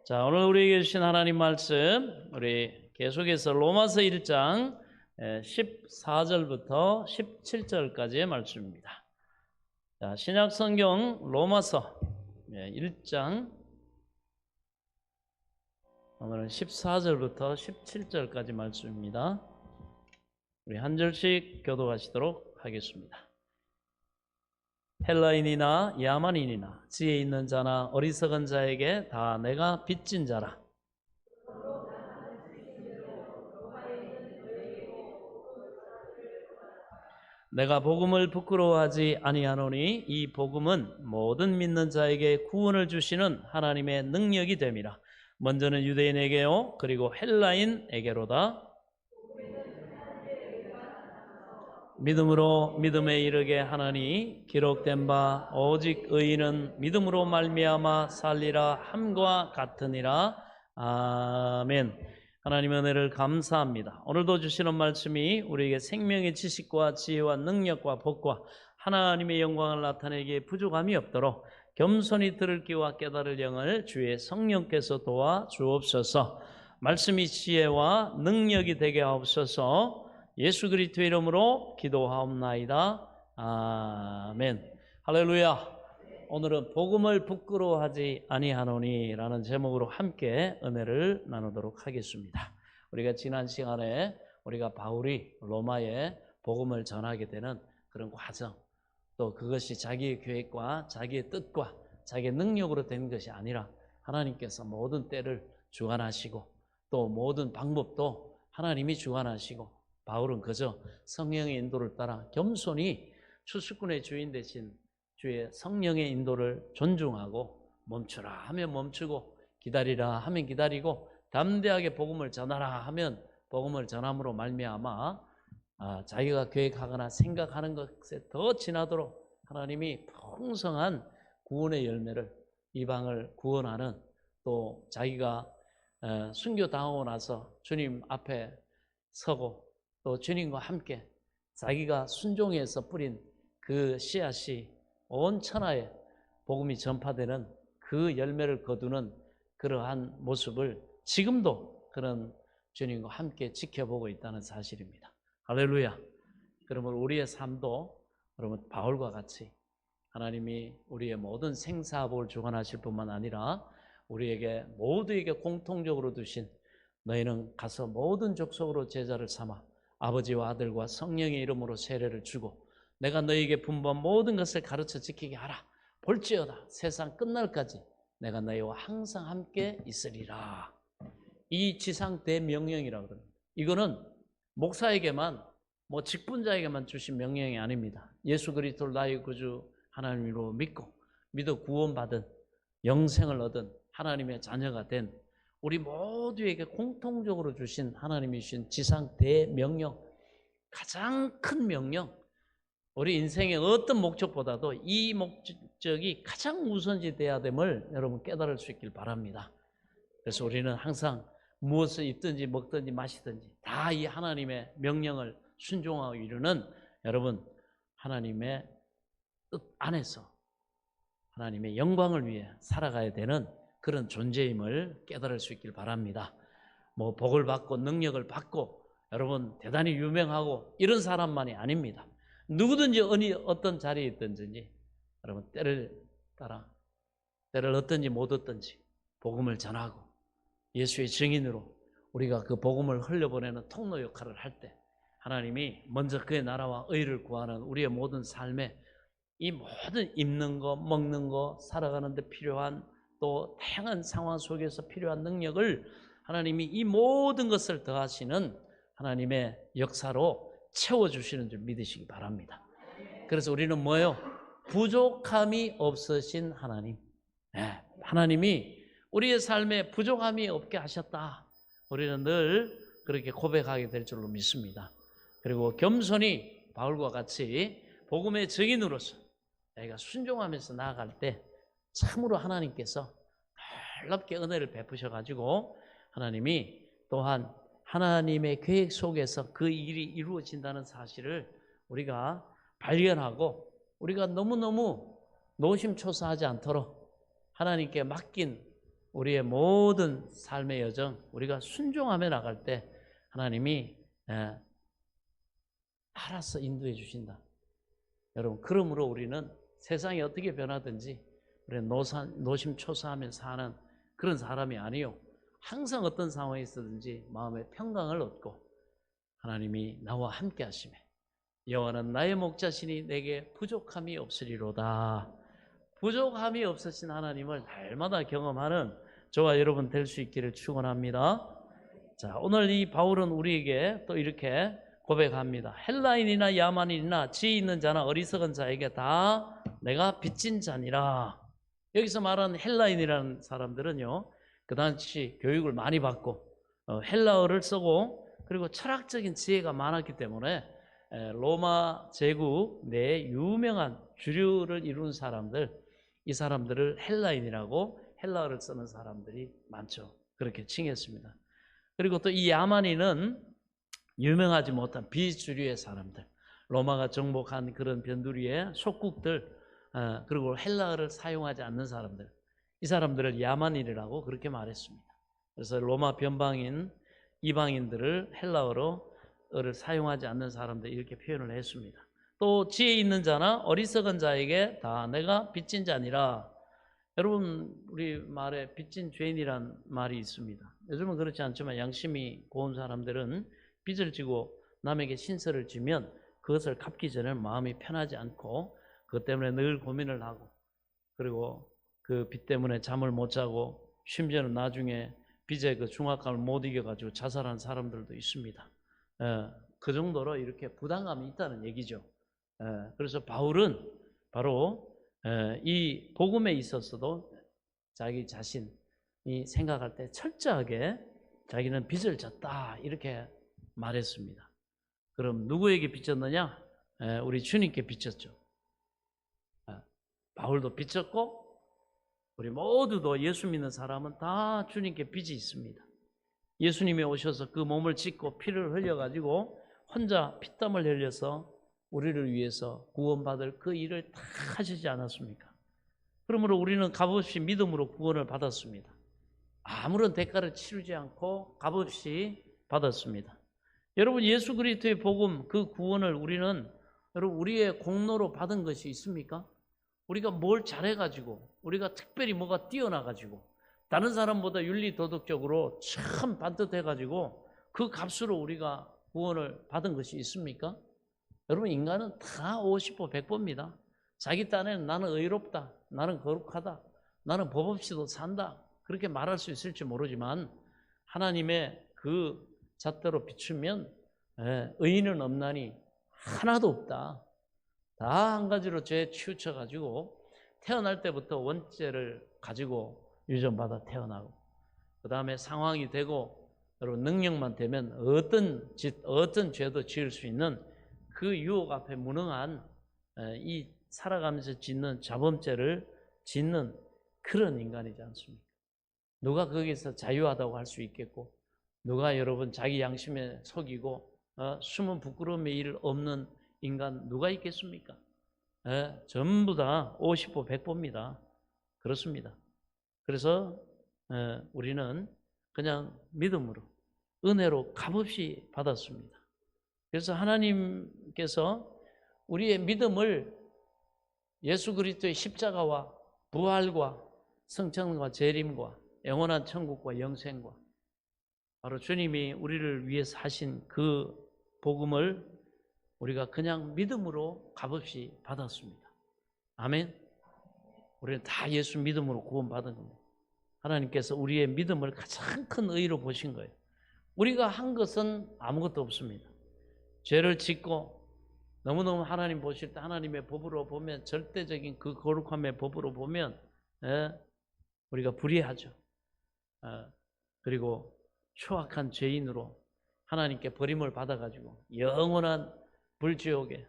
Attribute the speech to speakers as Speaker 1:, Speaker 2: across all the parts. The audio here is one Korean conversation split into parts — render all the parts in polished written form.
Speaker 1: 자, 오늘 우리에게 주신 하나님 말씀, 우리 계속해서 로마서 1장 14절부터 17절까지의 말씀입니다. 자, 신약 성경 로마서 1장 오늘은 14절부터 17절까지 말씀입니다. 우리 한 절씩 교독하시도록 하겠습니다. 헬라인이나 야만인이나 지혜 있는 자나 어리석은 자에게 다 내가 빚진 자라. 내가 복음을 부끄러워하지 아니하노니 이 복음은 모든 믿는 자에게 구원을 주시는 하나님의 능력이 됨이라. 먼저는 유대인에게요 그리고 헬라인에게로다. 믿음으로 믿음에 이르게 하나니 기록된 바 오직 의인은 믿음으로 말미암아 살리라 함과 같으니라. 아멘. 하나님의 은혜를 감사합니다. 오늘도 주시는 말씀이 우리에게 생명의 지식과 지혜와 능력과 복과 하나님의 영광을 나타내기에 부족함이 없도록 겸손히 들을 귀와 깨달을 영을 주의 성령께서 도와 주옵소서. 말씀이 지혜와 능력이 되게 하옵소서. 예수 그리스도의 이름으로 기도하옵나이다. 아멘. 할렐루야. 오늘은 복음을 부끄러워하지 아니하노니 라는 제목으로 함께 은혜를 나누도록 하겠습니다. 우리가 지난 시간에 우리가 바울이 로마에 복음을 전하게 되는 그런 과정, 또 그것이 자기의 계획과 자기의 뜻과 자기의 능력으로 된 것이 아니라 하나님께서 모든 때를 주관하시고 또 모든 방법도 하나님이 주관하시고 바울은 그저 성령의 인도를 따라 겸손히 추수꾼의 주인 되신 주의 성령의 인도를 존중하고 멈추라 하면 멈추고 기다리라 하면 기다리고 담대하게 복음을 전하라 하면 복음을 전함으로 말미암아 자기가 계획하거나 생각하는 것에 더 지나도록 하나님이 풍성한 구원의 열매를 이방을 구원하는, 또 자기가 순교당하고 나서 주님 앞에 서고 또 주님과 함께 자기가 순종해서 뿌린 그 씨앗이 온 천하에 복음이 전파되는 그 열매를 거두는 그러한 모습을 지금도 그런 주님과 함께 지켜보고 있다는 사실입니다. 할렐루야. 그러면 우리의 삶도 여러분 바울과 같이 하나님이 우리의 모든 생사복을 주관하실 뿐만 아니라 우리에게 모두에게 공통적으로 두신 너희는 가서 모든 족속으로 제자를 삼아 아버지와 아들과 성령의 이름으로 세례를 주고 내가 너희에게 분부한 모든 것을 가르쳐 지키게 하라. 볼지어다 세상 끝날까지 내가 너희와 항상 함께 있으리라. 이 지상 대명령이라고 그럽니다. 이거는 목사에게만 직분자에게만 주신 명령이 아닙니다. 예수 그리스도를 나의 구주 하나님으로 믿어 구원받은 영생을 얻은 하나님의 자녀가 된 우리 모두에게 공통적으로 주신 하나님이 주신 지상 대명령, 가장 큰 명령, 우리 인생의 어떤 목적보다도 이 목적이 가장 우선시 돼야 됨을 여러분 깨달을 수 있길 바랍니다. 그래서 우리는 항상 무엇을 입든지 먹든지 마시든지 다 이 하나님의 명령을 순종하고 이루는 여러분 하나님의 뜻 안에서 하나님의 영광을 위해 살아가야 되는 그런 존재임을 깨달을 수 있길 바랍니다. 복을 받고 능력을 받고 여러분 대단히 유명하고 이런 사람만이 아닙니다. 누구든지 어떤 자리에 있든지 여러분 때를 따라 때를 얻든지 못 얻든지 복음을 전하고 예수의 증인으로 우리가 그 복음을 흘려보내는 통로 역할을 할 때 하나님이 먼저 그의 나라와 의를 구하는 우리의 모든 삶에 이 모든 입는 거 먹는 거 살아가는 데 필요한 또 다양한 상황 속에서 필요한 능력을 하나님이 이 모든 것을 더하시는 하나님의 역사로 채워주시는 줄 믿으시기 바랍니다. 그래서 우리는 뭐예요? 부족함이 없으신 하나님. 하나님이 우리의 삶에 부족함이 없게 하셨다. 우리는 늘 그렇게 고백하게 될 줄로 믿습니다. 그리고 겸손히 바울과 같이 복음의 증인으로서 내가 순종하면서 나아갈 때 참으로 하나님께서 놀랍게 은혜를 베푸셔가지고 하나님이 또한 하나님의 계획 속에서 그 일이 이루어진다는 사실을 우리가 발견하고 우리가 너무너무 노심초사하지 않도록 하나님께 맡긴 우리의 모든 삶의 여정, 우리가 순종하며 나갈 때 하나님이 알아서 인도해 주신다. 여러분, 그러므로 우리는 세상이 어떻게 변하든지 우리는 노심초사하며 사는 그런 사람이 아니요, 항상 어떤 상황에 있었든지 마음의 평강을 얻고 하나님이 나와 함께 하시매 여호와는 나의 목자시니 내게 부족함이 없으리로다. 부족함이 없으신 하나님을 날마다 경험하는 저와 여러분 될 수 있기를 축원합니다. 자, 오늘 이 바울은 우리에게 또 이렇게 고백합니다. 헬라인이나 야만인이나 지혜 있는 자나 어리석은 자에게 다 내가 빚진 자니라. 여기서 말하는 헬라인이라는 사람들은요, 그 당시 교육을 많이 받고 헬라어를 쓰고 그리고 철학적인 지혜가 많았기 때문에 로마 제국 내 유명한 주류를 이룬 사람들, 이 사람들을 헬라인이라고 헬라어를 쓰는 사람들이 많죠. 그렇게 칭했습니다. 그리고 또 이 야만인은 유명하지 못한 비주류의 사람들, 로마가 정복한 그런 변두리의 속국들, 그리고 헬라어를 사용하지 않는 사람들, 이 사람들을 야만인이라고 그렇게 말했습니다. 그래서 로마 변방인 이방인들을 헬라어를 사용하지 않는 사람들 이렇게 표현을 했습니다. 또 지혜 있는 자나 어리석은 자에게 다 내가 빚진 자니라. 여러분, 우리 말에 빚진 죄인이란 말이 있습니다. 요즘은 그렇지 않지만 양심이 고운 사람들은 빚을 지고 남에게 신세를 지면 그것을 갚기 전에 마음이 편하지 않고 그것 때문에 늘 고민을 하고 그리고 그 빚 때문에 잠을 못 자고 심지어는 나중에 빚의 그 중압감을 못 이겨가지고 자살한 사람들도 있습니다. 그 정도로 이렇게 부담감이 있다는 얘기죠. 그래서 바울은 바로 이 복음에 있어서도 자기 자신이 생각할 때 철저하게 자기는 빚을 졌다 이렇게 말했습니다. 그럼 누구에게 빚졌느냐? 우리 주님께 빚졌죠. 바울도 빚졌고 우리 모두도 예수 믿는 사람은 다 주님께 빚이 있습니다. 예수님이 오셔서 그 몸을 찢고 피를 흘려가지고 혼자 피땀을 흘려서 우리를 위해서 구원받을 그 일을 다 하시지 않았습니까? 그러므로 우리는 값없이 믿음으로 구원을 받았습니다. 아무런 대가를 치르지 않고 값없이 받았습니다. 여러분, 예수 그리스도의 복음, 그 구원을 우리는 여러분 우리의 공로로 받은 것이 있습니까? 우리가 뭘 잘해가지고 우리가 특별히 뭐가 뛰어나가지고 다른 사람보다 윤리 도덕적으로 참 반듯해가지고 그 값으로 우리가 구원을 받은 것이 있습니까? 여러분, 인간은 다 50보 100보입니다. 자기 딴에는 나는 의롭다, 나는 거룩하다, 나는 법 없이도 산다 그렇게 말할 수 있을지 모르지만 하나님의 그 잣대로 비추면 의인은 없나니 하나도 없다. 다 한 가지로 죄에 치우쳐가지고 태어날 때부터 원죄를 가지고 유전받아 태어나고 그 다음에 상황이 되고 여러분 능력만 되면 어떤 죄도 지을 수 있는 그 유혹 앞에 무능한 이 살아가면서 짓는 자범죄를 짓는 그런 인간이지 않습니까? 누가 거기서 자유하다고 할 수 있겠고 누가 여러분 자기 양심에 속이고 숨은 부끄러움의 일 없는 인간 누가 있겠습니까? 전부 다 50보 100보입니다. 그렇습니다. 그래서 우리는 그냥 믿음으로 은혜로 값없이 받았습니다. 그래서 하나님께서 우리의 믿음을 예수 그리스도의 십자가와 부활과 성천과 재림과 영원한 천국과 영생과 바로 주님이 우리를 위해서 하신 그 복음을 우리가 그냥 믿음으로 값없이 받았습니다. 아멘. 우리는 다 예수 믿음으로 구원받은 겁니다. 하나님께서 우리의 믿음을 가장 큰 의의로 보신 거예요. 우리가 한 것은 아무것도 없습니다. 죄를 짓고 너무너무 하나님 보실 때 하나님의 법으로 보면 절대적인 그 거룩함의 법으로 보면 우리가 불의하죠. 그리고 추악한 죄인으로 하나님께 버림을 받아가지고 영원한 불지옥에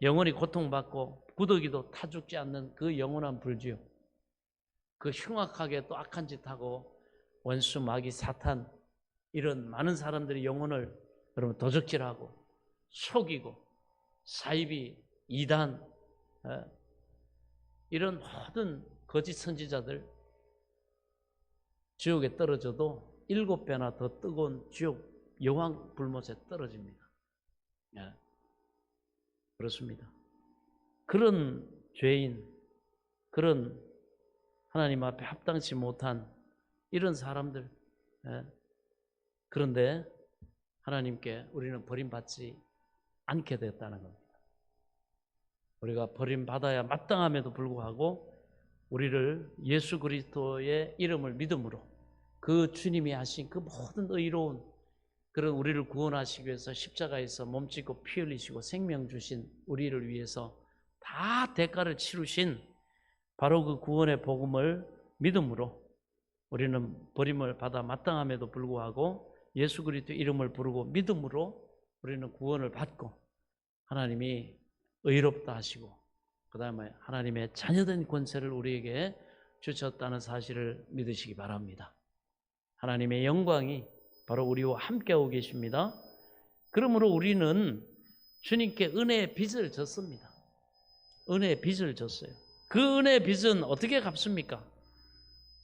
Speaker 1: 영원히 고통받고 구더기도 타 죽지 않는 그 영원한 불지옥, 그 흉악하게 또 악한 짓하고 원수 마귀 사탄 이런 많은 사람들이 영혼을 여러분 도적질하고 속이고 사이비 이단 이런 모든 거짓 선지자들 지옥에 떨어져도 7배나 더 뜨거운 지옥 여왕 불못에 떨어집니다. 예, 그렇습니다. 그런 죄인, 그런 하나님 앞에 합당치 못한 이런 사람들, 예, 그런데 하나님께 우리는 버림받지 않게 됐다는 겁니다. 우리가 버림받아야 마땅함에도 불구하고 우리를 예수 그리스도의 이름을 믿음으로 그 주님이 하신 그 모든 의로운 그런 우리를 구원하시기 위해서 십자가에서 몸짓고 피 흘리시고 생명 주신 우리를 위해서 다 대가를 치르신 바로 그 구원의 복음을 믿음으로 우리는 버림을 받아 마땅함에도 불구하고 예수 그리스도 이름을 부르고 믿음으로 우리는 구원을 받고 하나님이 의롭다 하시고 그 다음에 하나님의 자녀된 권세를 우리에게 주셨다는 사실을 믿으시기 바랍니다. 하나님의 영광이 바로 우리와 함께하고 계십니다. 그러므로 우리는 주님께 은혜의 빚을 졌습니다. 은혜의 빚을 졌어요. 그 은혜의 빚은 어떻게 갚습니까?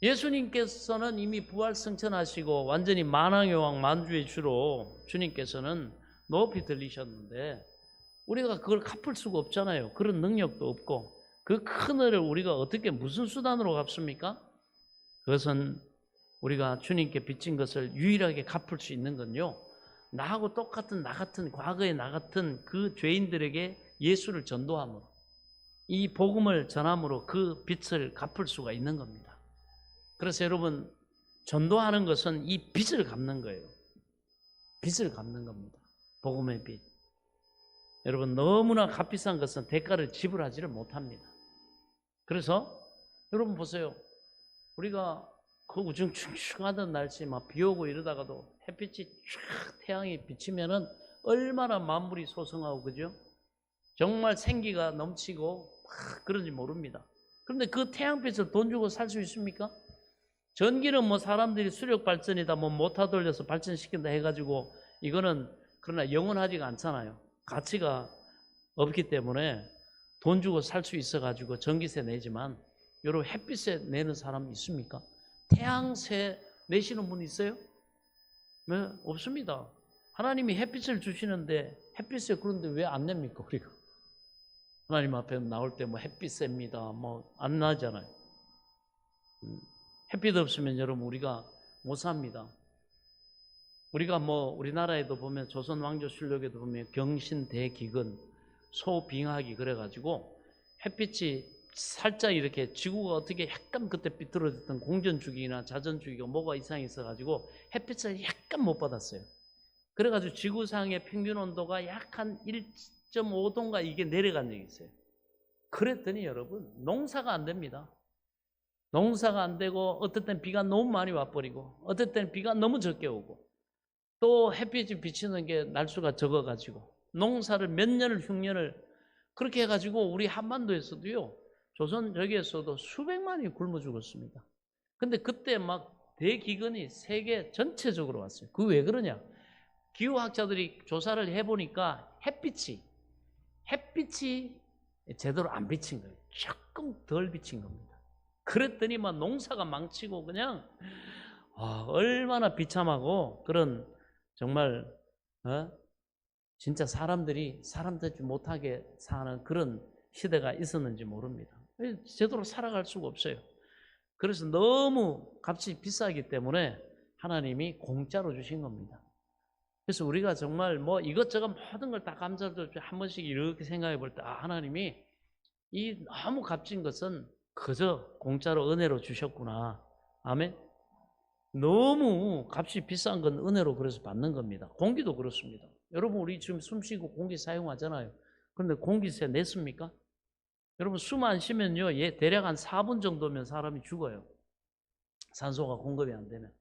Speaker 1: 예수님께서는 이미 부활 승천하시고 완전히 만왕의 왕 만주의 주로 주님께서는 높이 들리셨는데 우리가 그걸 갚을 수가 없잖아요. 그런 능력도 없고 그 큰 은혜를 우리가 어떻게 무슨 수단으로 갚습니까? 그것은 우리가 주님께 빚진 것을 유일하게 갚을 수 있는 건요, 나하고 똑같은 나 같은 과거의 나 같은 그 죄인들에게 예수를 전도함으로 이 복음을 전함으로 그 빚을 갚을 수가 있는 겁니다. 그래서 여러분 전도하는 것은 이 빚을 갚는 거예요. 빚을 갚는 겁니다. 복음의 빚. 여러분 너무나 값비싼 것은 대가를 지불하지를 못합니다. 그래서 여러분 보세요. 우리가 그 우중충충하던 날씨 막 비 오고 이러다가도 햇빛이 쫙 태양이 비치면은 얼마나 만물이 소성하고 그죠? 정말 생기가 넘치고 막 그런지 모릅니다. 그런데 그 태양빛을 돈 주고 살 수 있습니까? 전기는 뭐 사람들이 수력 발전이다 뭐 모터 돌려서 발전시킨다 해가지고 이거는 그러나 영원하지가 않잖아요. 가치가 없기 때문에 돈 주고 살 수 있어가지고 전기세 내지만 여러분 햇빛세 내는 사람 있습니까? 태양세 내시는 분 있어요? 네, 없습니다. 하나님이 햇빛을 주시는데 햇빛세 그런데 왜 안 냅니까 우리가? 하나님 앞에 나올 때 뭐 햇빛세입니다 뭐 안 나잖아요. 햇빛 없으면 여러분 우리가 못 삽니다. 우리가 뭐 우리나라에도 보면 조선 왕조실록에도 보면 경신대기근 소빙하기 그래가지고 햇빛이 살짝 이렇게 지구가 어떻게 약간 그때 삐뚤어졌던 공전주기나 자전주기가 뭐가 이상이 있어가지고 햇빛을 약간 못 받았어요. 그래가지고 지구상의 평균 온도가 약 한 1.5도인가 이게 내려간 적이 있어요. 그랬더니 여러분 농사가 안 됩니다. 농사가 안 되고 어떨 땐 비가 너무 많이 와버리고 어떨 땐 비가 너무 적게 오고 또 햇빛이 비치는 게 날수가 적어가지고 농사를 몇 년을 흉년을 그렇게 해가지고 우리 한반도에서도요 조선 여기에서도 수백만이 굶어 죽었습니다. 근데 그때 막 대기근이 세계 전체적으로 왔어요. 그 왜 그러냐? 기후학자들이 조사를 해보니까 햇빛이 제대로 안 비친 거예요. 조금 덜 비친 겁니다. 그랬더니 막 농사가 망치고 그냥 얼마나 비참하고 그런 정말 진짜 사람들이 사람되지 못하게 사는 그런 시대가 있었는지 모릅니다. 제대로 살아갈 수가 없어요. 그래서 너무 값이 비싸기 때문에 하나님이 공짜로 주신 겁니다. 그래서 우리가 정말 뭐 이것저것 모든 걸 다 감사를 한 번씩 이렇게 생각해 볼 때 하나님이 이 너무 값진 것은 그저 공짜로 은혜로 주셨구나. 아멘. 너무 값이 비싼 건 은혜로 그래서 받는 겁니다. 공기도 그렇습니다. 여러분 우리 지금 숨 쉬고 공기 사용하잖아요. 그런데 공기세 냈습니까? 여러분 숨 안 쉬면요 대략 한 4분 정도면 사람이 죽어요. 산소가 공급이 안 되면.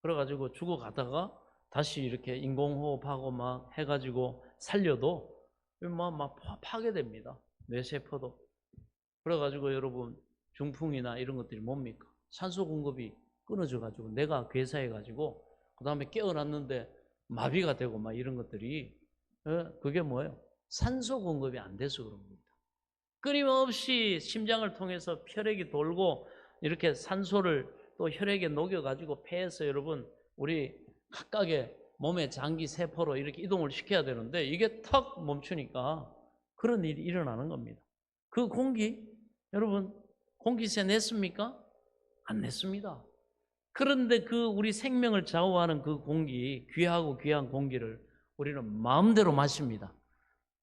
Speaker 1: 그래가지고 죽어가다가 다시 이렇게 인공호흡하고 막 해가지고 살려도 막 파괴됩니다. 뇌세포도. 그래가지고 여러분 중풍이나 이런 것들이 뭡니까? 산소 공급이 끊어져가지고 내가 괴사해가지고 그 다음에 깨어났는데 마비가 되고 막 이런 것들이 그게 뭐예요? 산소 공급이 안 돼서 그런 겁니다. 끊임없이 심장을 통해서 혈액이 돌고 이렇게 산소를 또 혈액에 녹여가지고 폐에서 여러분 우리 각각의 몸의 장기 세포로 이렇게 이동을 시켜야 되는데 이게 턱 멈추니까 그런 일이 일어나는 겁니다. 그 공기 여러분 공기세 냈습니까? 안 냈습니다. 그런데 그 우리 생명을 좌우하는 그 공기, 귀하고 귀한 공기를 우리는 마음대로 마십니다.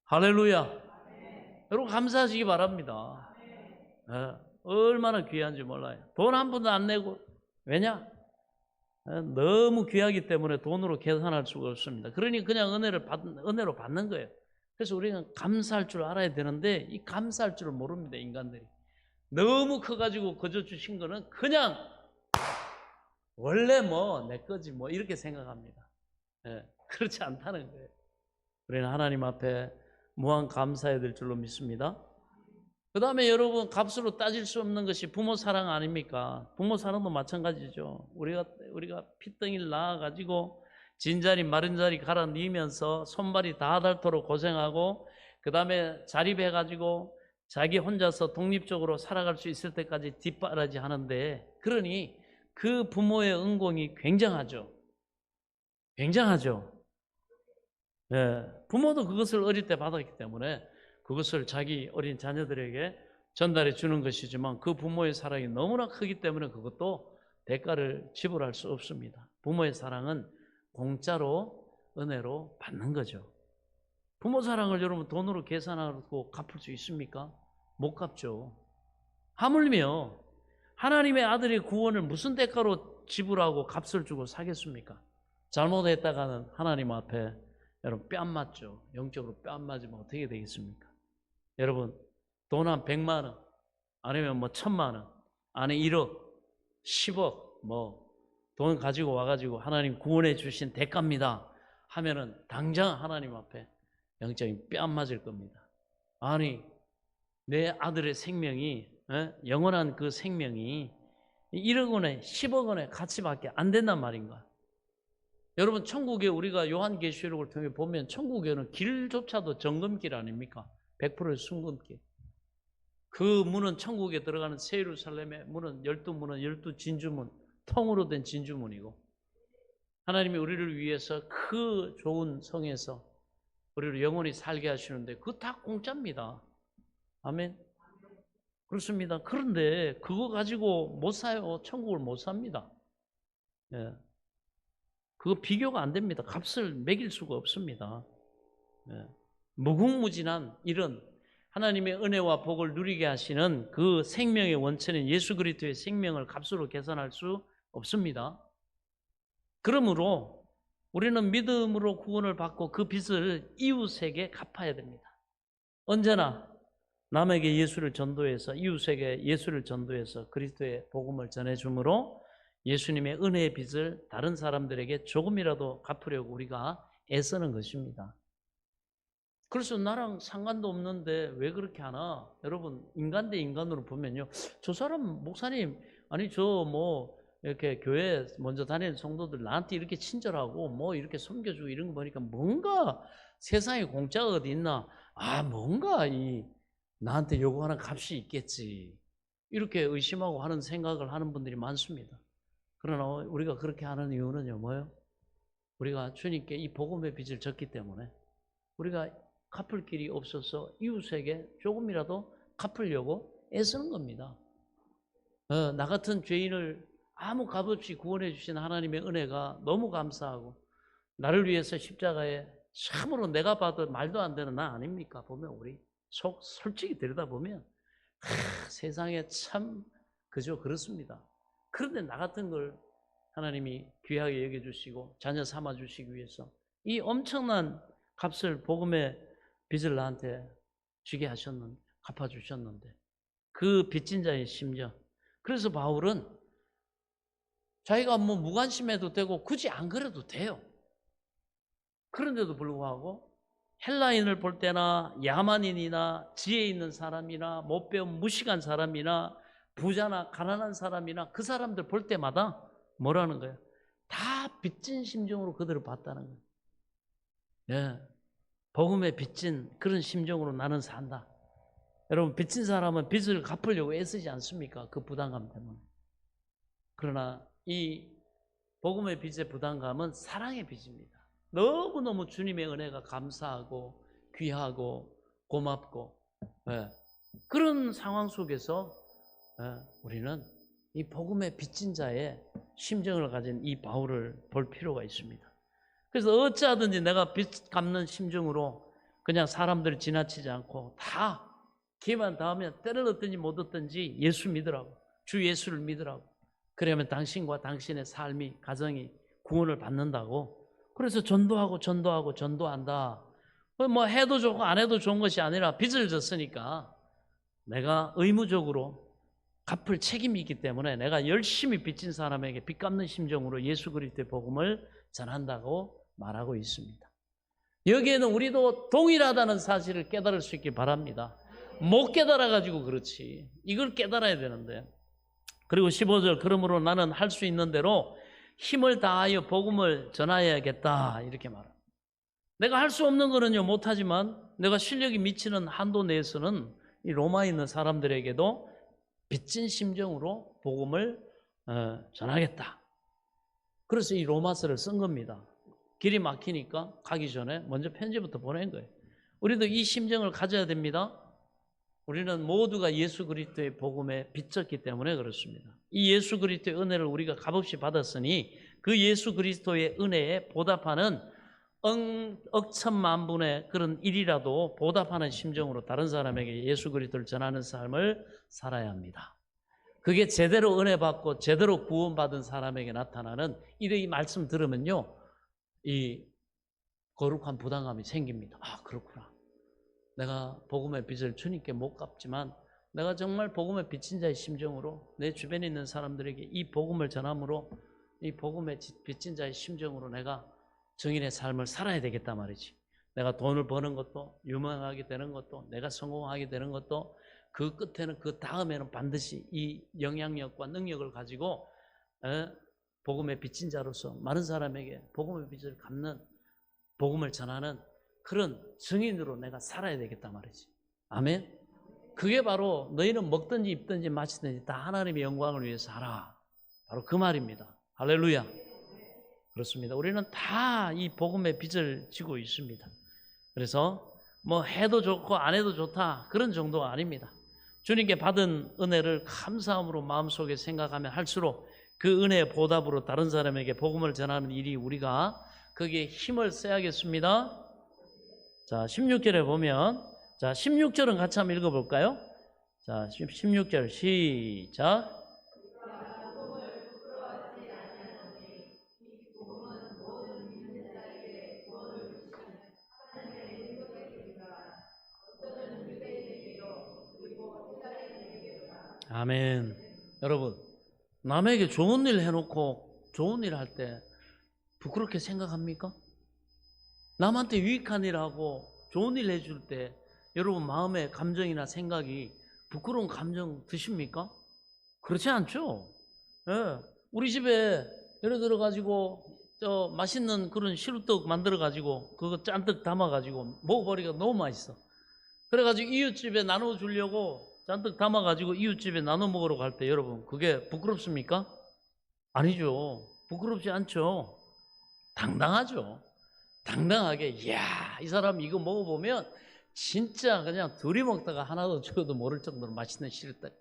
Speaker 1: 할렐루야. 여러분 감사하시기 바랍니다. 예, 얼마나 귀한지 몰라요. 돈 한 푼도 안 내고. 왜냐? 너무 귀하기 때문에 돈으로 계산할 수가 없습니다. 그러니 그냥 은혜로 받는 거예요. 그래서 우리는 감사할 줄 알아야 되는데 이 감사할 줄을 모릅니다. 인간들이. 너무 커가지고 거저 주신 거는 그냥 원래 뭐 내 거지 뭐 이렇게 생각합니다. 예, 그렇지 않다는 거예요. 우리는 하나님 앞에 무한 감사해야 될 줄로 믿습니다. 그 다음에 여러분 값으로 따질 수 없는 것이 부모 사랑 아닙니까? 부모 사랑도 마찬가지죠. 우리가 피덩이를 낳아가지고 진자리 마른자리 갈아 넣으면서 손발이 다 닳도록 고생하고 그 다음에 자립해가지고 자기 혼자서 독립적으로 살아갈 수 있을 때까지 뒷바라지 하는데 그러니 그 부모의 은공이 굉장하죠. 굉장하죠. 예, 부모도 그것을 어릴 때 받았기 때문에 그것을 자기 어린 자녀들에게 전달해 주는 것이지만 그 부모의 사랑이 너무나 크기 때문에 그것도 대가를 지불할 수 없습니다. 부모의 사랑은 공짜로 은혜로 받는 거죠. 부모 사랑을 여러분 돈으로 계산하고 갚을 수 있습니까? 못 갚죠. 하물며 하나님의 아들의 구원을 무슨 대가로 지불하고 값을 주고 사겠습니까? 잘못했다가는 하나님 앞에 여러분 뺨 맞죠. 영적으로 뺨 맞으면 어떻게 되겠습니까? 여러분 돈 한 100만 원 아니면 뭐 1000만 원 아니 1억 10억 뭐 돈 가지고 와가지고 하나님 구원해 주신 대가입니다 하면은 당장 하나님 앞에 영적인 뺨 맞을 겁니다. 아니 내 아들의 생명이 영원한 그 생명이 1억 원에 10억 원의 가치밖에 안 된단 말인가. 여러분 천국에 우리가 요한계시록을 통해 보면 천국에는 길조차도 정금길 아닙니까? 100%의 순금길. 그 문은 천국에 들어가는 새 예루살렘의 문은 12문은 12진주문, 통으로 된 진주문이고 하나님이 우리를 위해서 그 좋은 성에서 우리를 영원히 살게 하시는데 그거 다 공짜입니다. 아멘. 그렇습니다. 그런데 그거 가지고 못 사요. 천국을 못 삽니다. 예. 그거 비교가 안 됩니다. 값을 매길 수가 없습니다. 예. 무궁무진한 이런 하나님의 은혜와 복을 누리게 하시는 그 생명의 원천인 예수 그리스도의 생명을 값으로 계산할 수 없습니다. 그러므로 우리는 믿음으로 구원을 받고 그 빚을 이웃에게 갚아야 됩니다. 언제나 남에게 예수를 전도해서 이웃에게 예수를 전도해서 그리스도의 복음을 전해주므로 예수님의 은혜의 빚을 다른 사람들에게 조금이라도 갚으려고 우리가 애쓰는 것입니다. 그래서 나랑 상관도 없는데 왜 그렇게 하나? 여러분 인간 대 인간으로 보면요. 저 사람 목사님 아니 저 뭐 이렇게 교회 먼저 다니는 성도들 나한테 이렇게 친절하고 뭐 이렇게 섬겨주고 이런 거 보니까 뭔가 세상에 공짜가 어디 있나? 아 뭔가 이 나한테 요구하는 값이 있겠지. 이렇게 의심하고 하는 생각을 하는 분들이 많습니다. 그러나 우리가 그렇게 하는 이유는요, 뭐예요? 우리가 주님께 이 복음의 빚을 졌기 때문에 우리가 갚을 길이 없어서 이웃에게 조금이라도 갚으려고 애쓰는 겁니다. 나 같은 죄인을 아무 값 없이 구원해 주신 하나님의 은혜가 너무 감사하고 나를 위해서 십자가에 참으로 내가 봐도 말도 안 되는 나 아닙니까? 보면 우리 속 솔직히 들여다보면 세상에 참 그저 그렇습니다. 그런데 나 같은 걸 하나님이 귀하게 여겨주시고 자녀 삼아주시기 위해서 이 엄청난 값을 복음의 빚을 나한테 주게 하셨는데 갚아주셨는데 그 빚진 자의 심정. 그래서 바울은 자기가 뭐 무관심해도 되고 굳이 안 그래도 돼요. 그런데도 불구하고 헬라인을 볼 때나 야만인이나 지혜 있는 사람이나 못 배운 무식한 사람이나 부자나 가난한 사람이나 그 사람들 볼 때마다 뭐라는 거예요? 다 빚진 심정으로 그들을 봤다는 거예요. 예, 복음에 빚진 그런 심정으로 나는 산다. 여러분 빚진 사람은 빚을 갚으려고 애쓰지 않습니까? 그 부담감 때문에. 그러나 이 복음의 빚의 부담감은 사랑의 빚입니다. 너무너무 주님의 은혜가 감사하고 귀하고 고맙고, 그런 상황 속에서 우리는 이 복음의 빚진 자의 심정을 가진 이 바울을 볼 필요가 있습니다. 그래서 어찌하든지 내가 빚 갚는 심정으로 그냥 사람들을 지나치지 않고 다 기회만 닿으면 때를 얻든지 못 얻든지 예수 믿으라고, 주 예수를 믿으라고. 그러면 당신과 당신의 삶이, 가정이 구원을 받는다고. 그래서 전도한다. 뭐 해도 좋고 안 해도 좋은 것이 아니라 빚을 졌으니까 내가 의무적으로 갚을 책임이 있기 때문에 내가 열심히 빚진 사람에게 빚 갚는 심정으로 예수 그리스도의 복음을 전한다고 말하고 있습니다. 여기에는 우리도 동일하다는 사실을 깨달을 수 있길 바랍니다. 못 깨달아가지고 그렇지. 이걸 깨달아야 되는데. 그리고 15절, 그러므로 나는 할 수 있는 대로 힘을 다하여 복음을 전하여야겠다, 이렇게 말합니다. 내가 할 수 없는 거는요 못하지만 내가 실력이 미치는 한도 내에서는 이 로마에 있는 사람들에게도 빚진 심정으로 복음을 전하겠다. 그래서 이 로마서를 쓴 겁니다. 길이 막히니까 가기 전에 먼저 편지부터 보낸 거예요. 우리도 이 심정을 가져야 됩니다. 우리는 모두가 예수 그리스도의 복음에 빚졌기 때문에 그렇습니다. 이 예수 그리스도의 은혜를 우리가 값없이 받았으니 그 예수 그리스도의 은혜에 보답하는 억천만분의 그런 일이라도 보답하는 심정으로 다른 사람에게 예수 그리스도를 전하는 삶을 살아야 합니다. 그게 제대로 은혜 받고 제대로 구원받은 사람에게 나타나는 이 말씀 들으면요, 이 거룩한 부담감이 생깁니다. 아, 그렇구나. 내가 복음의 빚을 주님께 못 갚지만 내가 정말 복음의 빚진 자의 심정으로 내 주변에 있는 사람들에게 이 복음을 전함으로 이 복음의 빚진 자의 심정으로 내가 증인의 삶을 살아야 되겠다 말이지. 내가 돈을 버는 것도, 유명하게 되는 것도, 내가 성공하게 되는 것도, 그 끝에는, 그 다음에는 반드시 이 영향력과 능력을 가지고 복음의 빚진 자로서 많은 사람에게 복음의 빚을 갚는, 복음을 전하는 그런 증인으로 내가 살아야 되겠다 말이지. 아멘. 그게 바로 너희는 먹든지 입든지 마시든지 다 하나님의 영광을 위해서 하라, 바로 그 말입니다. 할렐루야. 그렇습니다. 우리는 다 이 복음의 빚을 지고 있습니다. 그래서 뭐 해도 좋고 안 해도 좋다, 그런 정도가 아닙니다. 주님께 받은 은혜를 감사함으로 마음속에 생각하면 할수록 그 은혜의 보답으로 다른 사람에게 복음을 전하는 일이 우리가 거기에 힘을 써야겠습니다. 자, 16절에 보면, 자, 16절은 같이 한번 읽어볼까요? 자, 16절 시작. 아멘. 여러분, 남에게 좋은 일 해놓고 좋은 일 할 때 부끄럽게 생각합니까? 남한테 유익한 일 하고 좋은 일 해줄 때 여러분 마음의 감정이나 생각이 부끄러운 감정 드십니까? 그렇지 않죠? 예. 우리 집에 예를 들어 가지고 맛있는 그런 시루떡 만들어 가지고 그거 잔뜩 담아 가지고 먹어버리기가 너무 맛있어. 그래 가지고 이웃집에 나눠 주려고 잔뜩 담아 가지고 이웃집에 나눠 먹으러 갈 때 여러분 그게 부끄럽습니까? 아니죠. 부끄럽지 않죠. 당당하죠. 당당하게, 이야, 이 사람 이거 먹어보면 진짜 그냥 둘이 먹다가 하나도 죽어도 모를 정도로 맛있는 시루떡.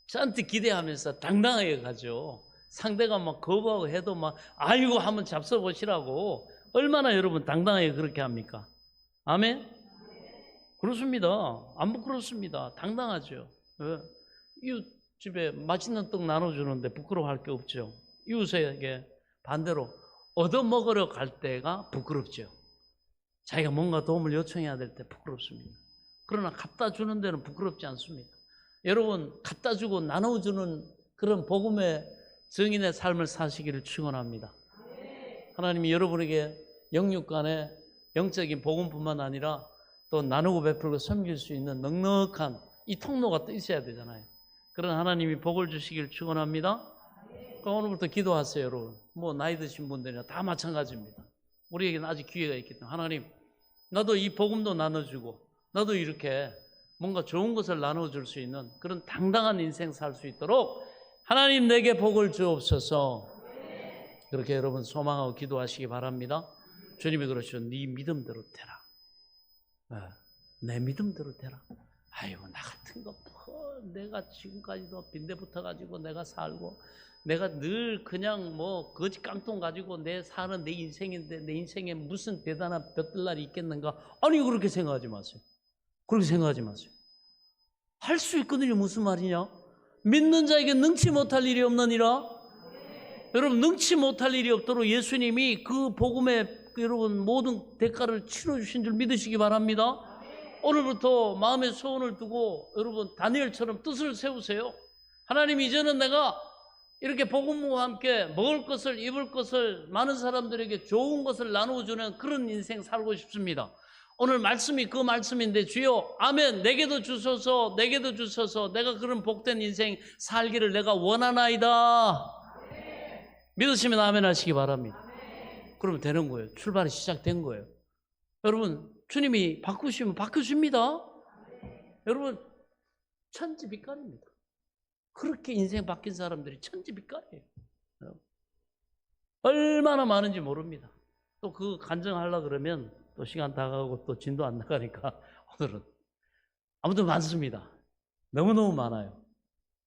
Speaker 1: 저한테 기대하면서 당당하게 가죠. 상대가 막 거부하고 해도 막 아이고 한번 잡숴보시라고 얼마나 여러분 당당하게 그렇게 합니까? 아멘? 그렇습니다. 안 부끄럽습니다. 당당하죠. 이웃집에 맛있는 떡 나눠주는데 부끄러워할 게 없죠. 이웃에게 반대로 얻어먹으러 갈 때가 부끄럽죠. 자기가 뭔가 도움을 요청해야 될 때 부끄럽습니다. 그러나 갖다 주는 데는 부끄럽지 않습니다. 여러분, 갖다 주고 나눠주는 그런 복음의 증인의 삶을 사시기를 축원합니다. 하나님이 여러분에게 영육 간의 영적인 복음뿐만 아니라 또 나누고 베풀고 섬길 수 있는 넉넉한 이 통로가 또 있어야 되잖아요. 그런 하나님이 복을 주시길 축원합니다. 오늘부터 기도하세요, 여러분. 뭐 나이 드신 분들이나 다 마찬가지입니다. 우리에게는 아직 기회가 있기 때문에 하나님, 나도 이 복음도 나눠주고 나도 이렇게 뭔가 좋은 것을 나눠줄 수 있는 그런 당당한 인생 살 수 있도록 하나님 내게 복을 주옵소서. 그렇게 여러분 소망하고 기도하시기 바랍니다. 주님이 그러시죠. 네 믿음대로 되라. 내 믿음대로 되라. 아이고 나 같은 거 내가 지금까지도 빈대 붙어가지고 내가 살고 내가 늘 그냥 뭐 거지 깡통 가지고 내 사는 내 인생인데 내 인생에 무슨 대단한 볕들날이 있겠는가. 아니 그렇게 생각하지 마세요. 그렇게 생각하지 마세요. 할 수 있거든요. 무슨 말이냐. 믿는 자에게 능치 못할 일이 없느니라. 여러분 능치 못할 일이 없도록 예수님이 그 복음에 여러분 모든 대가를 치러주신 줄 믿으시기 바랍니다. 오늘부터 마음의 소원을 두고 여러분 다니엘처럼 뜻을 세우세요. 하나님 이제는 내가 이렇게 복음과 함께 먹을 것을 입을 것을 많은 사람들에게 좋은 것을 나누어주는 그런 인생 살고 싶습니다. 오늘 말씀이 그 말씀인데 주여 아멘 내게도 주소서 내게도 주소서 내가 그런 복된 인생 살기를 내가 원하나이다. 믿으시면 아멘 하시기 바랍니다. 그러면 되는 거예요. 출발이 시작된 거예요. 여러분 주님이 바꾸시면 바꾸십니다. 여러분 천지빛깔입니다. 그렇게 인생 바뀐 사람들이 천지빛깔이에요. 얼마나 많은지 모릅니다. 또 그 간증하려고 그러면 또 시간 다 가고 또 진도 안 나가니까 오늘은 아무튼 많습니다. 너무너무 많아요.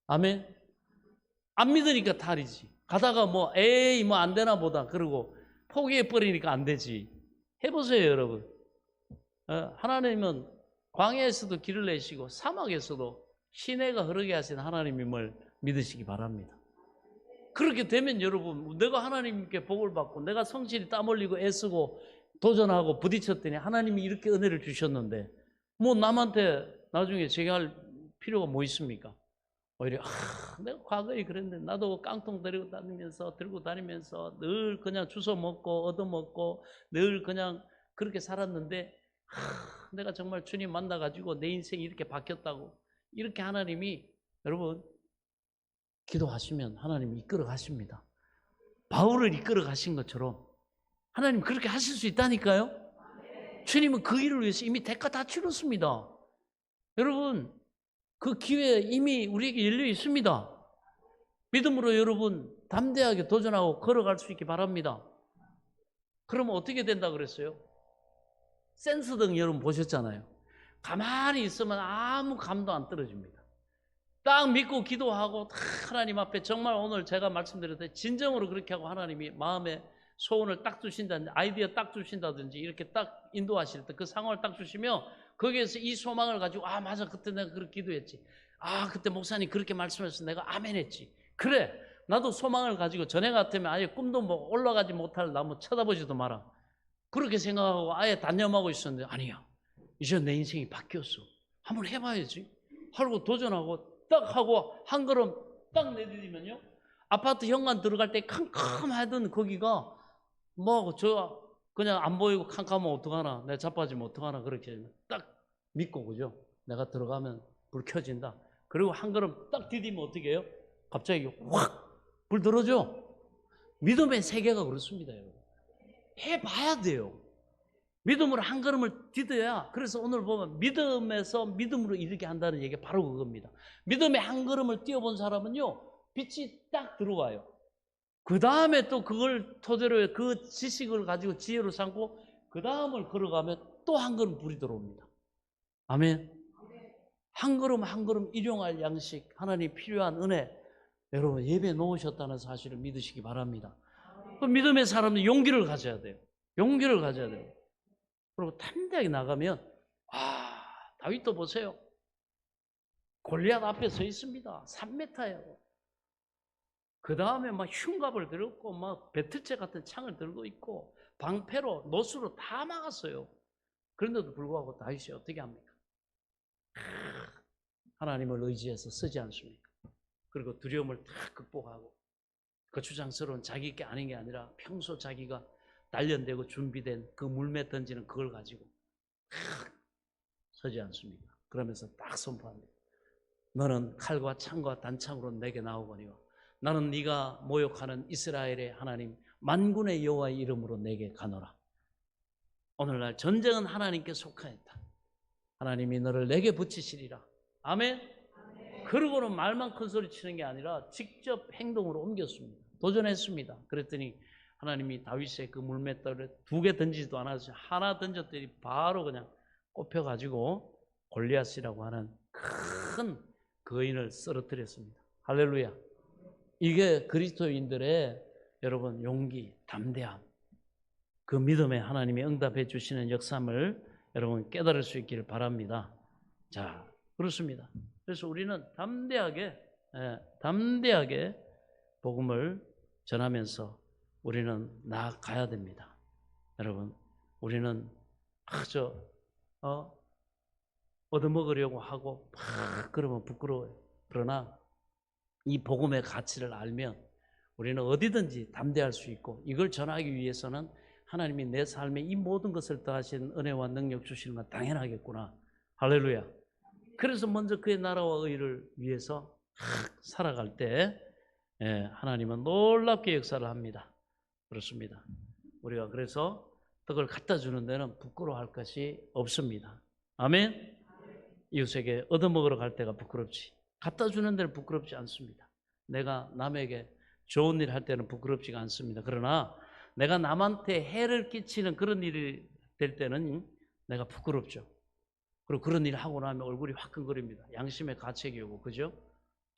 Speaker 1: 아멘. 안 믿으니까 탈이지. 가다가 뭐 에이 뭐 안 되나 보다 그러고 포기해버리니까 안 되지. 해보세요 여러분. 하나님은 광야에서도 길을 내시고 사막에서도 시내가 흐르게 하신 하나님임을 믿으시기 바랍니다. 그렇게 되면 여러분 내가 하나님께 복을 받고 내가 성실히 땀 흘리고 애쓰고 도전하고 부딪혔더니 하나님이 이렇게 은혜를 주셨는데 뭐 남한테 나중에 제가 할 필요가 뭐 있습니까? 오히려 내가 과거에 그랬는데 나도 깡통 들고 다니면서 늘 그냥 주워 먹고 얻어먹고 늘 그냥 그렇게 살았는데 내가 정말 주님 만나가지고 내 인생이 이렇게 바뀌었다고 이렇게 하나님이 여러분 기도하시면 하나님이 이끌어 가십니다. 바울을 이끌어 가신 것처럼 하나님 그렇게 하실 수 있다니까요. 주님은 그 일을 위해서 이미 대가 다 치렀습니다. 여러분 그 기회 이미 우리에게 열려 있습니다. 믿음으로 여러분 담대하게 도전하고 걸어갈 수 있기 바랍니다. 그러면 어떻게 된다 그랬어요? 센서등 여러분 보셨잖아요. 가만히 있으면 아무 감도 안 떨어집니다. 딱 믿고 기도하고 하나님 앞에 정말 오늘 제가 말씀드렸듯이 진정으로 그렇게 하고 하나님이 마음에 소원을 딱 주신다든지 아이디어 딱 주신다든지 이렇게 딱 인도하실 때 그 상황을 딱 주시면 거기에서 이 소망을 가지고 아 맞아 그때 내가 그렇게 기도했지. 아 그때 목사님 그렇게 말씀해서 내가 아멘 했지. 그래 나도 소망을 가지고 전에 같으면 아예 꿈도 뭐 올라가지 못할 나무 쳐다보지도 마라. 그렇게 생각하고 아예 단념하고 있었는데 아니야. 이제 내 인생이 바뀌었어. 한번 해봐야지. 하고 도전하고 딱 하고 한 걸음 딱 내디디면요. 아파트 현관 들어갈 때 캄캄하던 거기가 뭐 저 그냥 안 보이고 캄캄하면 어떡하나 내가 자빠지면 어떡하나 그렇게 딱 믿고 그죠. 내가 들어가면 불 켜진다. 그리고 한 걸음 딱 디디면 어떻게 해요? 갑자기 확 불 들어져. 믿음의 세계가 그렇습니다. 여러분. 해봐야 돼요. 믿음으로 한 걸음을 디뎌야. 그래서 오늘 보면 믿음에서 믿음으로 이르게 한다는 얘기가 바로 그겁니다. 믿음의 한 걸음을 뛰어본 사람은요 빛이 딱 들어와요. 그 다음에 또 그걸 토대로 그 지식을 가지고 지혜로 삼고 그 다음을 걸어가면 또 한 걸음 불이 들어옵니다. 아멘. 한 걸음 한 걸음 일용할 양식 하나님 필요한 은혜 여러분 예배에 놓으셨다는 사실을 믿으시기 바랍니다. 그 믿음의 사람은 용기를 가져야 돼요. 용기를 가져야 돼요. 그리고 담대하게 나가면 다윗도 보세요. 골리앗 앞에 서 있습니다. 3m예요. 그 다음에 막 흉갑을 들었고 막 배틀째 같은 창을 들고 있고 방패로 노수로 다 막았어요. 그런데도 불구하고 다윗이 어떻게 합니까? 하나님을 의지해서 쓰지 않습니까? 그리고 두려움을 다 극복하고 거추장스러운 자기 게 아닌 게 아니라 평소 자기가 단련되고 준비된 그 물매 던지는 그걸 가지고 서지 않습니까? 그러면서 딱 선포합니다. 너는 칼과 창과 단창으로 내게 나오거니와 나는 네가 모욕하는 이스라엘의 하나님 만군의 여호와의 이름으로 내게 가노라. 오늘날 전쟁은 하나님께 속하였다. 하나님이 너를 내게 붙이시리라. 아멘. 그러고는 말만 큰 소리 치는 게 아니라 직접 행동으로 옮겼습니다. 도전했습니다. 그랬더니 하나님이 다윗의 그 물맷돌을 2개 던지지도 않았어요. 하나 던졌더니 바로 그냥 꼽혀가지고 골리앗이라고 하는 큰 거인을 쓰러뜨렸습니다. 할렐루야. 이게 그리스도인들의 여러분 용기, 담대함, 그 믿음에 하나님이 응답해 주시는 역사를 여러분 깨달을 수 있기를 바랍니다. 자, 그렇습니다. 그래서 우리는 담대하게 복음을 전하면서 우리는 나아가야 됩니다. 여러분, 우리는 얻어먹으려고 하고 막 그러면 부끄러워요. 그러나 이 복음의 가치를 알면 우리는 어디든지 담대할 수 있고, 이걸 전하기 위해서는 하나님이 내 삶에 이 모든 것을 더하신 은혜와 능력 주시는 건 당연하겠구나. 할렐루야. 그래서 먼저 그의 나라와 의를 위해서 살아갈 때 하나님은 놀랍게 역사를 합니다. 그렇습니다. 우리가 그래서 떡을 갖다 주는 데는 부끄러워할 것이 없습니다. 아멘. 이웃에게 얻어먹으러 갈 때가 부끄럽지, 갖다 주는 데는 부끄럽지 않습니다. 내가 남에게 좋은 일 할 때는 부끄럽지가 않습니다. 그러나 내가 남한테 해를 끼치는 그런 일이 될 때는 내가 부끄럽죠. 그리고 그런 일을 하고 나면 얼굴이 화끈거립니다. 양심의 가책이 오고, 그죠?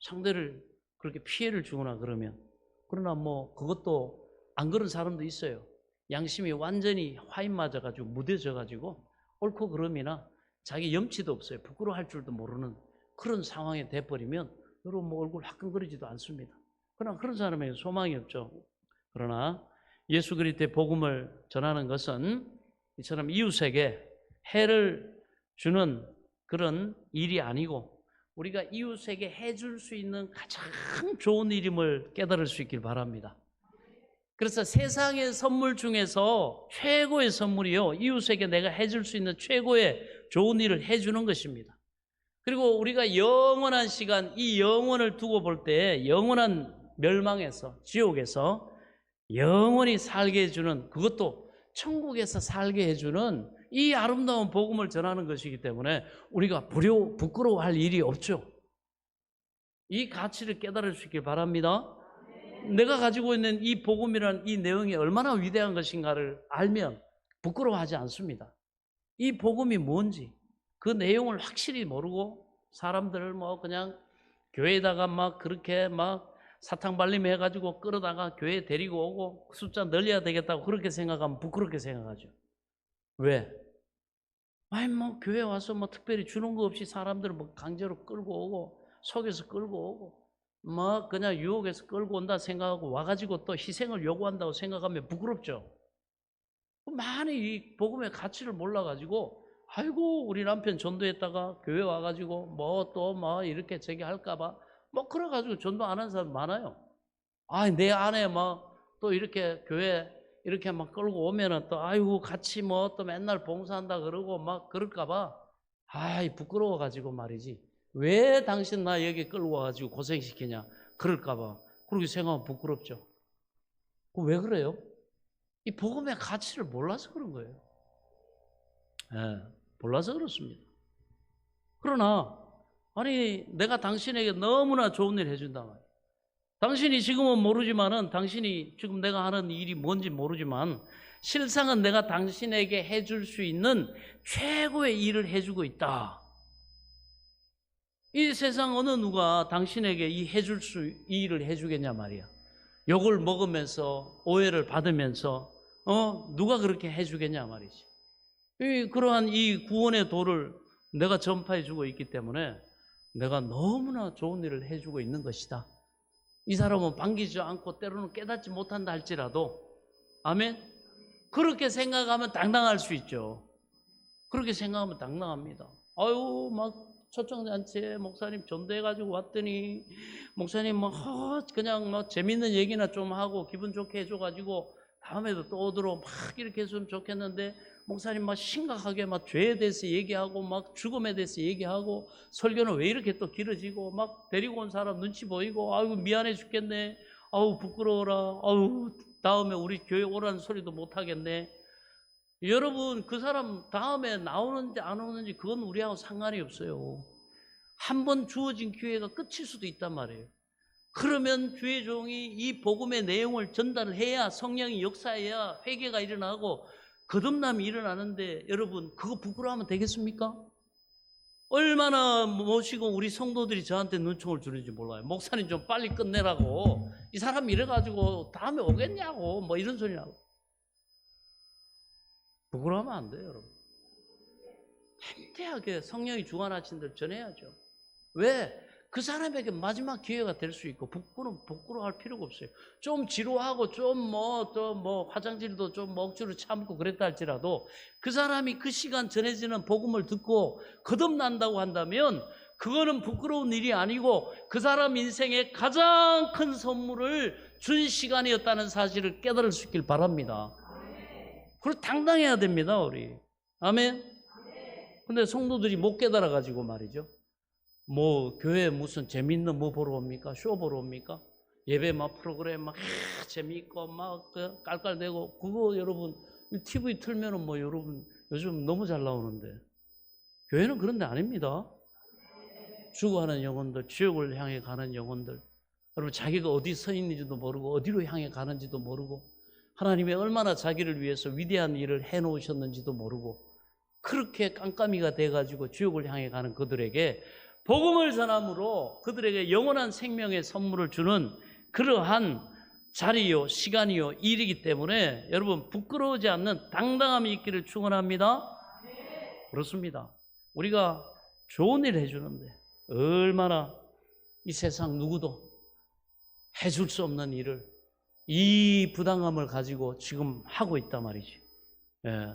Speaker 1: 상대를 그렇게 피해를 주거나 그러면. 그러나 뭐 그것도 안 그런 사람도 있어요. 양심이 완전히 화인 맞아가지고 무뎌져가지고 옳고 그름이나 자기 염치도 없어요. 부끄러워할 줄도 모르는 그런 상황에 돼버리면 여러분 뭐 얼굴 화끈거리지도 않습니다. 그러나 그런 사람에게 소망이 없죠. 그러나 예수 그리스도의 복음을 전하는 것은 이처럼 이웃에게 해를 주는 그런 일이 아니고, 우리가 이웃에게 해줄 수 있는 가장 좋은 일임을 깨달을 수 있길 바랍니다. 그래서 세상의 선물 중에서 최고의 선물이요, 이웃에게 내가 해줄 수 있는 최고의 좋은 일을 해주는 것입니다. 그리고 우리가 영원한 시간, 이 영원을 두고 볼 때 영원한 멸망에서, 지옥에서 영원히 살게 해주는, 그것도 천국에서 살게 해주는 이 아름다운 복음을 전하는 것이기 때문에 우리가 부끄러워할 일이 없죠. 이 가치를 깨달을 수 있길 바랍니다. 내가 가지고 있는 이 복음이라는 이 내용이 얼마나 위대한 것인가를 알면 부끄러워하지 않습니다. 이 복음이 뭔지 그 내용을 확실히 모르고 사람들을 뭐 그냥 교회에다가 막 그렇게 막 사탕발림 해가지고 끌어다가 교회에 데리고 오고 숫자 늘려야 되겠다고 그렇게 생각하면 부끄럽게 생각하죠. 왜? 아니 뭐 교회 와서 뭐 특별히 주는 거 없이 사람들을 뭐 강제로 끌고 오고 속여서 끌고 오고 뭐 그냥 유혹해서 끌고 온다 생각하고 와가지고 또 희생을 요구한다고 생각하면 부끄럽죠. 많이 이 복음의 가치를 몰라가지고 아이고 우리 남편 전도했다가 교회 와가지고 뭐 또 뭐 이렇게 저기 할까봐 뭐 그래가지고 전도 안 하는 사람 많아요. 아, 내 아내 뭐 또 이렇게 교회 이렇게 막 끌고 오면은 또 아이고 같이 뭐 또 맨날 봉사한다 그러고 막 그럴까봐 아이 부끄러워가지고 말이지. 왜 당신 나 여기 끌고 와가지고 고생시키냐 그럴까봐 그렇게 생각하면 부끄럽죠. 왜 그래요? 이 복음의 가치를 몰라서 그런 거예요. 몰라서 그렇습니다. 그러나 아니 내가 당신에게 너무나 좋은 일 해준단 말이에요. 당신이 지금은 모르지만은 당신이 지금 내가 하는 일이 뭔지 모르지만 실상은 내가 당신에게 해줄 수 있는 최고의 일을 해주고 있다. 이 세상 어느 누가 당신에게 이 일을 해주겠냐 말이야. 욕을 먹으면서 오해를 받으면서 누가 그렇게 해주겠냐 말이지. 그러한 이 구원의 도를 내가 전파해주고 있기 때문에 내가 너무나 좋은 일을 해주고 있는 것이다. 이 사람은 반기지 않고 때로는 깨닫지 못한다 할지라도 아멘? 그렇게 생각하면 당당할 수 있죠. 그렇게 생각하면 당당합니다. 아유 막 초청잔치에 목사님 전도해가지고 왔더니 목사님 뭐 그냥 뭐 재밌는 얘기나 좀 하고 기분 좋게 해줘가지고 다음에도 또 오도록 막 이렇게 했으면 좋겠는데 목사님 막 심각하게 막 죄에 대해서 얘기하고 막 죽음에 대해서 얘기하고 설교는 왜 이렇게 또 길어지고 막 데리고 온 사람 눈치 보이고 아이고 미안해 죽겠네. 아우 부끄러워라. 아우 다음에 우리 교회 오라는 소리도 못 하겠네. 여러분 그 사람 다음에 나오는지 안 오는지 그건 우리하고 상관이 없어요. 한 번 주어진 기회가 끝일 수도 있단 말이에요. 그러면 주의 종이 이 복음의 내용을 전달을 해야 성령이 역사해야 회개가 일어나고 거듭남이 일어나는데 여러분 그거 부끄러워하면 되겠습니까? 얼마나 모시고 우리 성도들이 저한테 눈총을 주는지 몰라요. 목사님 좀 빨리 끝내라고. 이 사람 이래가지고 다음에 오겠냐고 뭐 이런 소리 하고. 부끄러워하면 안 돼요, 여러분. 팽태하게 성령이 주관하신 대로 전해야죠. 왜? 그 사람에게 마지막 기회가 될 수 있고 부끄러워할 필요가 없어요. 좀 지루하고 좀 화장실도 좀 억지로 참고 그랬다 할지라도 그 사람이 그 시간 전해지는 복음을 듣고 거듭난다고 한다면 그거는 부끄러운 일이 아니고 그 사람 인생에 가장 큰 선물을 준 시간이었다는 사실을 깨달을 수 있길 바랍니다. 그리고 당당해야 됩니다, 우리. 아멘. 근데 성도들이 못 깨달아 가지고 말이죠. 뭐 교회 무슨 재밌는 뭐 보러 옵니까? 쇼 보러 옵니까? 예배 막 프로그램 막 재미있고 막 깔깔대고 그거 여러분 TV 틀면은 뭐 여러분 요즘 너무 잘 나오는데 교회는 그런 데 아닙니다. 죽어가는 영혼들, 지옥을 향해 가는 영혼들, 여러분 자기가 어디 서 있는지도 모르고 어디로 향해 가는지도 모르고 하나님이 얼마나 자기를 위해서 위대한 일을 해놓으셨는지도 모르고 그렇게 깜깜이가 돼가지고 지옥을 향해 가는 그들에게 복음을 전함으로 그들에게 영원한 생명의 선물을 주는 그러한 자리요, 시간이요, 일이기 때문에 여러분 부끄러우지 않는 당당함이 있기를 축원합니다. 그렇습니다. 우리가 좋은 일 해주는데 얼마나 이 세상 누구도 해줄 수 없는 일을 이 부당함을 가지고 지금 하고 있단 말이지.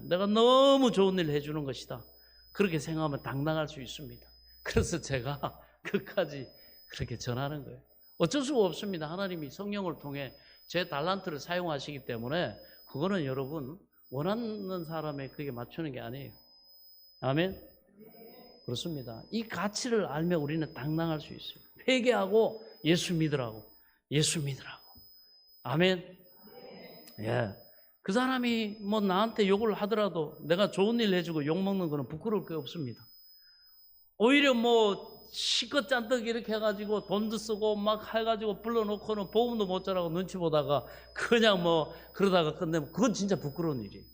Speaker 1: 내가 너무 좋은 일 해주는 것이다. 그렇게 생각하면 당당할 수 있습니다. 그래서 제가 끝까지 그렇게 전하는 거예요. 어쩔 수가 없습니다. 하나님이 성령을 통해 제 달란트를 사용하시기 때문에 그거는 여러분 원하는 사람의 그게 맞추는 게 아니에요. 아멘? 그렇습니다. 이 가치를 알면 우리는 당당할 수 있어요. 회개하고 예수 믿으라고. 예수 믿으라고. 아멘? 예. 그 사람이 뭐 나한테 욕을 하더라도 내가 좋은 일 해주고 욕먹는 거는 부끄러울 게 없습니다. 오히려 뭐 시껏 잔뜩 이렇게 해가지고 돈도 쓰고 막 해가지고 불러놓고는 복음도 못 전하고 눈치 보다가 그냥 뭐 그러다가 끝내면 그건 진짜 부끄러운 일이에요.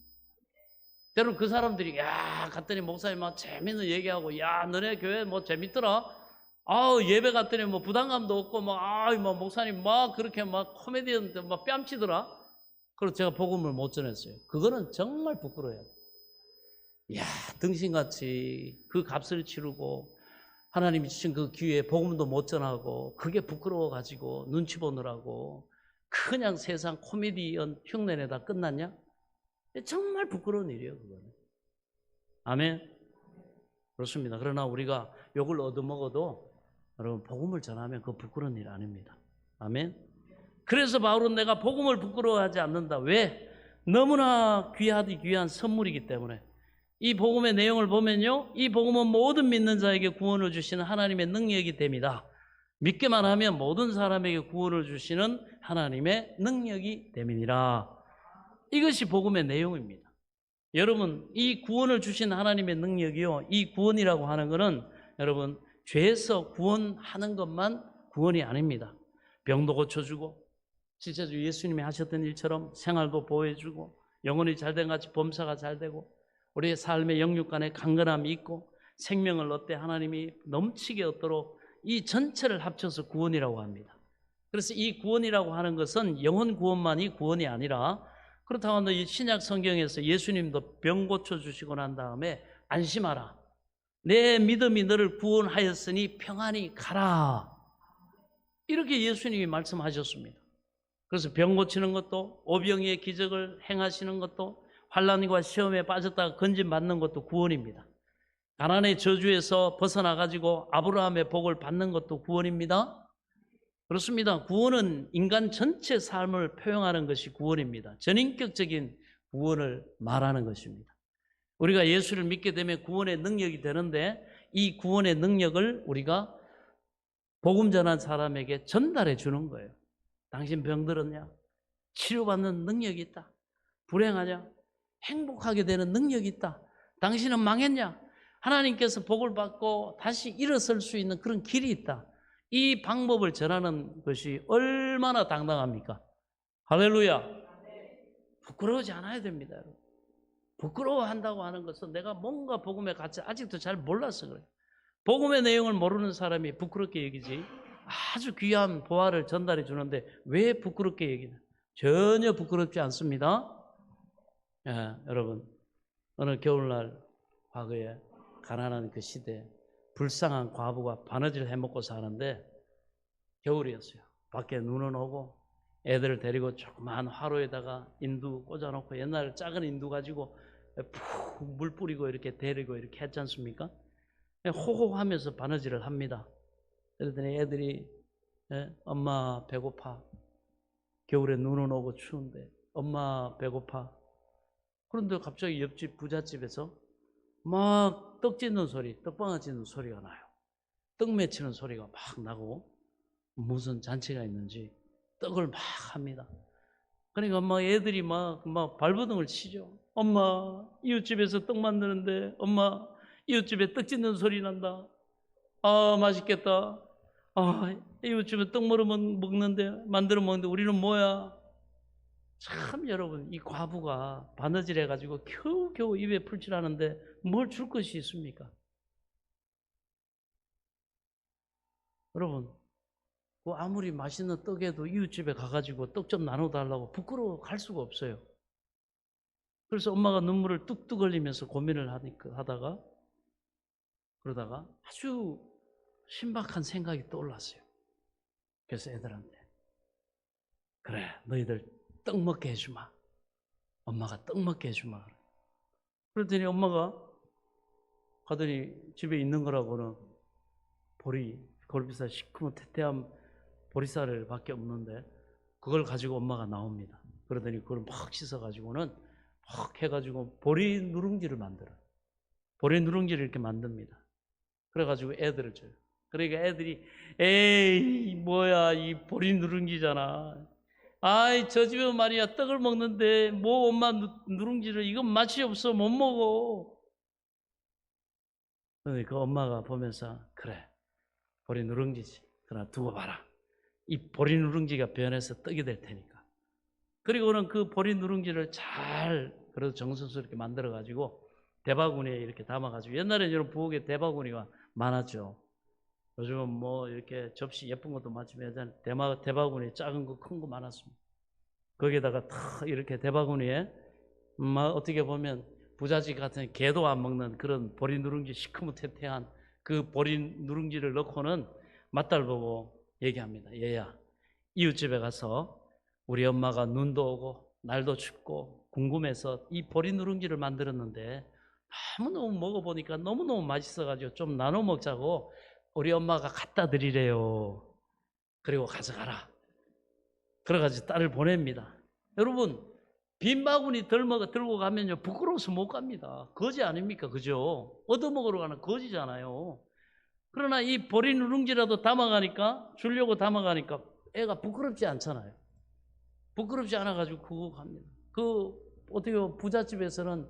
Speaker 1: 때로 그 사람들이 갔더니 목사님 막 재밌는 얘기하고 너네 교회 뭐 재밌더라. 예배 갔더니 뭐 부담감도 없고 뭐 목사님 막 그렇게 막 코미디언들 막 뺨치더라. 그래서 제가 복음을 못 전했어요. 그거는 정말 부끄러워요. 등신같이 그 값을 치르고 하나님이 주신 그 기회에 복음도 못 전하고 그게 부끄러워가지고 눈치 보느라고 그냥 세상 코미디언 흉내내다 끝났냐? 정말 부끄러운 일이에요, 그거는. 아멘? 그렇습니다. 그러나 우리가 욕을 얻어먹어도 여러분 복음을 전하면 그거 부끄러운 일 아닙니다. 아멘? 그래서 바울은 내가 복음을 부끄러워하지 않는다. 왜? 너무나 귀하디 귀한 선물이기 때문에. 이 복음의 내용을 보면요, 이 복음은 모든 믿는 자에게 구원을 주시는 하나님의 능력이 됩니다. 믿기만 하면 모든 사람에게 구원을 주시는 하나님의 능력이 됨이니라. 이것이 복음의 내용입니다. 여러분, 이 구원을 주신 하나님의 능력이요, 이 구원이라고 하는 것은 여러분 죄에서 구원하는 것만 구원이 아닙니다. 병도 고쳐주고 실제로 예수님이 하셨던 일처럼 생활도 보호해주고 영혼이 잘된 같이 범사가 잘되고 우리의 삶의 영육간에 강건함이 있고 생명을 얻되 하나님이 넘치게 얻도록 이 전체를 합쳐서 구원이라고 합니다. 그래서 이 구원이라고 하는 것은 영혼 구원만이 구원이 아니라 그렇다고 하면 이 신약 성경에서 예수님도 병 고쳐주시고 난 다음에 안심하라. 내 믿음이 너를 구원하였으니 평안히 가라. 이렇게 예수님이 말씀하셨습니다. 그래서 병 고치는 것도 오병이의 기적을 행하시는 것도 환난과 시험에 빠졌다가 건진받는 것도 구원입니다. 가난의 저주에서 벗어나가지고 아브라함의 복을 받는 것도 구원입니다. 그렇습니다. 구원은 인간 전체 삶을 표현하는 것이 구원입니다. 전인격적인 구원을 말하는 것입니다. 우리가 예수를 믿게 되면 구원의 능력이 되는데 이 구원의 능력을 우리가 복음 전한 사람에게 전달해 주는 거예요. 당신 병들었냐? 치료받는 능력이 있다. 불행하냐? 행복하게 되는 능력이 있다. 당신은 망했냐? 하나님께서 복을 받고 다시 일어설 수 있는 그런 길이 있다. 이 방법을 전하는 것이 얼마나 당당합니까? 할렐루야. 부끄러워하지 않아야 됩니다, 여러분. 부끄러워한다고 하는 것은 내가 뭔가 복음의 가치 아직도 잘 몰라서 그래요. 복음의 내용을 모르는 사람이 부끄럽게 여기지, 아주 귀한 보화를 전달해 주는데 왜 부끄럽게 여기나? 전혀 부끄럽지 않습니다. 예, 여러분, 어느 겨울날 과거에 가난한 그 시대에 불쌍한 과부가 바느질 해먹고 사는데, 겨울이었어요. 밖에 눈은 오고 애들을 데리고 조그만 화로에다가 인두 꽂아놓고, 옛날 작은 인두 가지고 푹 물 뿌리고 이렇게 데리고 이렇게 했지 않습니까? 호호하면서 바느질을 합니다. 그러더니 애들이 엄마 배고파. 겨울에 눈은 오고 추운데 엄마 배고파. 그런데 갑자기 옆집 부잣집에서 막 떡 찢는 소리, 떡방아 찢는 소리가 나요. 떡 맺히는 소리가 막 나고 무슨 잔치가 있는지 떡을 막 합니다. 그러니까 막 애들이 막 발버둥을 치죠. 엄마, 이웃집에서 떡 만드는데, 엄마, 이웃집에 떡 찢는 소리 난다. 아, 맛있겠다. 아, 이웃집에 떡 만들어 먹는데 우리는 뭐야? 참, 여러분, 이 과부가 바느질 해가지고 겨우겨우 입에 풀칠하는데 뭘 줄 것이 있습니까? 여러분, 뭐 아무리 맛있는 떡에도 이웃집에 가가지고 떡 좀 나눠달라고 부끄러워 갈 수가 없어요. 그래서 엄마가 눈물을 뚝뚝 흘리면서 고민을 하다가, 그러다가 아주 신박한 생각이 떠올랐어요. 그래서 애들한테, 그래, 너희들 떡 먹게 해주마. 엄마가 떡 먹게 해주마. 그랬더니 엄마가 가더니 집에 있는 거라고는 골비살 시커먼 태태한 보리쌀을 밖에 없는데, 그걸 가지고 엄마가 나옵니다. 그러더니 그걸 막 씻어가지고는 막 해가지고 보리 누룽지를 만들어요. 보리 누룽지를 이렇게 만듭니다. 그래가지고 애들을 줘요. 그러니까 애들이, 에이, 뭐야, 이 보리 누룽지잖아. 아이, 저 집에 말이야, 떡을 먹는데 뭐 엄마 누룽지를, 이건 맛이 없어, 못 먹어. 그러니까 그 엄마가 보면서, 그래, 보리 누룽지지. 그러나 두고 봐라. 이 보리 누룽지가 변해서 떡이 될 테니까. 그리고는 그 보리 누룽지를 잘, 그래도 정성스럽게 만들어가지고 대바구니에 이렇게 담아가지고, 옛날에는 이런 부엌에 대바구니가 많았죠. 요즘은 뭐 이렇게 접시 예쁜 것도 많지만 예전에 대바구니 작은 거 큰 거 많았습니다. 거기에다가 탁 이렇게 대바구니에 어떻게 보면 부잣집 같은 개도 안 먹는 그런 보리 누룽지, 시커멓태태한 그 보리 누룽지를 넣고는 맏딸 보고 얘기합니다. 얘야, 이웃집에 가서 우리 엄마가 눈도 오고 날도 춥고 궁금해서 이 보리 누룽지를 만들었는데 너무너무 먹어보니까 너무너무 맛있어가지고 좀 나눠 먹자고 우리 엄마가 갖다 드리래요. 그리고 가져가라. 그래가지고 딸을 보냅니다. 여러분, 빈 바구니 들고 가면요, 부끄러워서 못 갑니다. 거지 아닙니까? 그죠? 얻어먹으러 가는 거지잖아요. 그러나 이 보리 누룽지라도 주려고 담아가니까 애가 부끄럽지 않잖아요. 부끄럽지 않아가지고 그거 갑니다. 어떻게 보면 부잣집에서는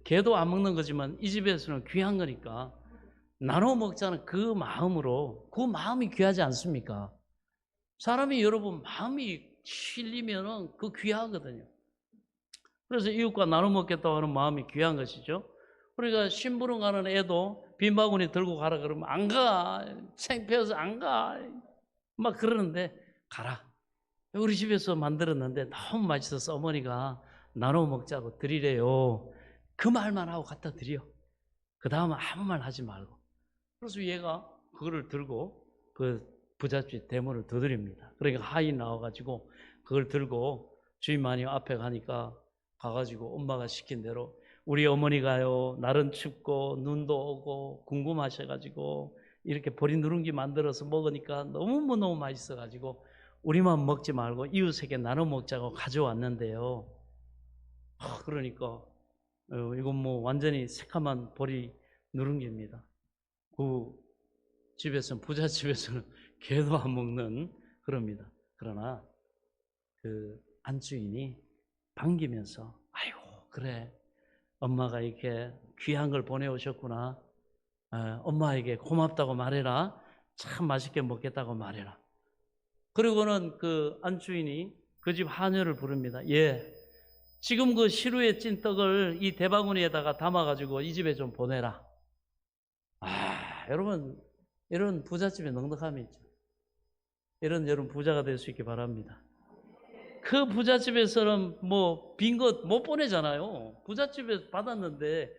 Speaker 1: 개도 안 먹는 거지만 이 집에서는 귀한 거니까 나눠 먹자는 그 마음으로, 그 마음이 귀하지 않습니까? 사람이, 여러분, 마음이 실리면은 그 귀하거든요. 그래서 이웃과 나눠 먹겠다고 하는 마음이 귀한 것이죠. 그러니까 심부름 가는 애도 빈 바구니 들고 가라 그러면 안 가. 창피해서 안 가. 막 그러는데 가라. 우리 집에서 만들었는데 너무 맛있어서 어머니가 나눠 먹자고 드리래요. 그 말만 하고 갖다 드려. 그 다음은 아무 말 하지 말고. 그래서 얘가 그거를 들고 그 부잣집 대문을 두드립니다. 그러니까 하인 나와가지고 그걸 들고 주인마님 앞에 가가지고 엄마가 시킨 대로, 우리 어머니가요, 날은 춥고 눈도 오고 궁금하셔가지고 이렇게 보리 누룽지 만들어서 먹으니까 너무너무 맛있어가지고 우리만 먹지 말고 이웃에게 나눠 먹자고 가져왔는데요. 그러니까 이건 뭐 완전히 새카만 보리 누룽지입니다. 그 부잣집에서는 개도 안 먹는 그럽니다. 그러나 그 안주인이 반기면서, 아이고, 그래, 엄마가 이렇게 귀한 걸 보내오셨구나. 엄마에게 고맙다고 말해라. 참 맛있게 먹겠다고 말해라. 그리고는 그 안주인이 그 집 하녀를 부릅니다. 예, 지금 그 시루에 찐 떡을 이 대바구니에다가 담아가지고 이 집에 좀 보내라. 여러분, 이런 부잣집에 넉넉함이 있죠. 이런 여러분 부자가 될 수 있기 바랍니다. 그 부잣집에서는 뭐 빈 것 못 보내잖아요. 부잣집에서 받았는데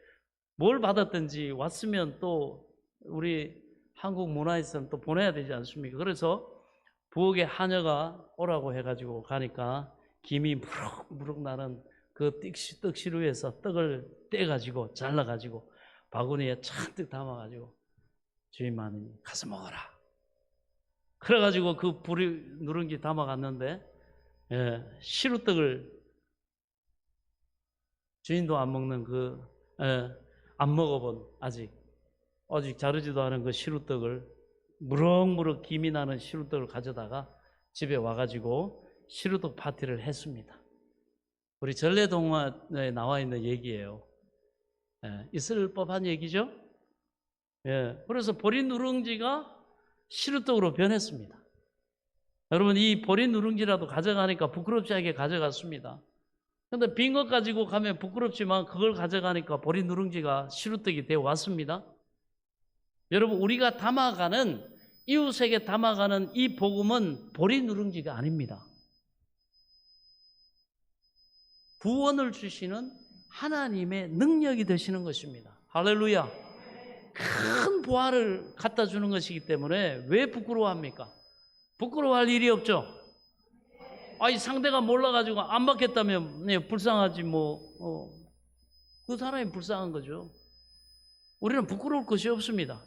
Speaker 1: 뭘 받았든지 왔으면 또 우리 한국 문화에서는 또 보내야 되지 않습니까? 그래서 부엌에 하녀가 오라고 해가지고 가니까 김이 무럭무럭 나는 그 떡시루에서 떡을 떼가지고 잘라가지고 바구니에 잔뜩 담아가지고 주인 마누니 가서 먹어라. 그래가지고 그 불이 누룽지 담아갔는데 시루떡을 주인도 안 먹는 안 먹어본 아직 자르지도 않은 그 시루떡을 무럭무럭 김이 나는 시루떡을 가져다가 집에 와가지고 시루떡 파티를 했습니다. 우리 전래동화에 나와 있는 얘기예요. 있을 법한 얘기죠. 그래서 보리 누룽지가 시루떡으로 변했습니다. 여러분, 이 보리 누룽지라도 가져가니까 부끄럽지 않게 가져갔습니다. 근데 빈 것 가지고 가면 부끄럽지만 그걸 가져가니까 보리 누룽지가 시루떡이 되어 왔습니다. 여러분, 우리가 담아가는, 이웃에게 담아가는 이 복음은 보리 누룽지가 아닙니다. 구원을 주시는 하나님의 능력이 되시는 것입니다. 할렐루야. 큰 보화를 갖다 주는 것이기 때문에 왜 부끄러워합니까? 부끄러워할 일이 없죠. 이 상대가 몰라가지고 안 받겠다면 불쌍하지 그 사람이 불쌍한 거죠. 우리는 부끄러울 것이 없습니다.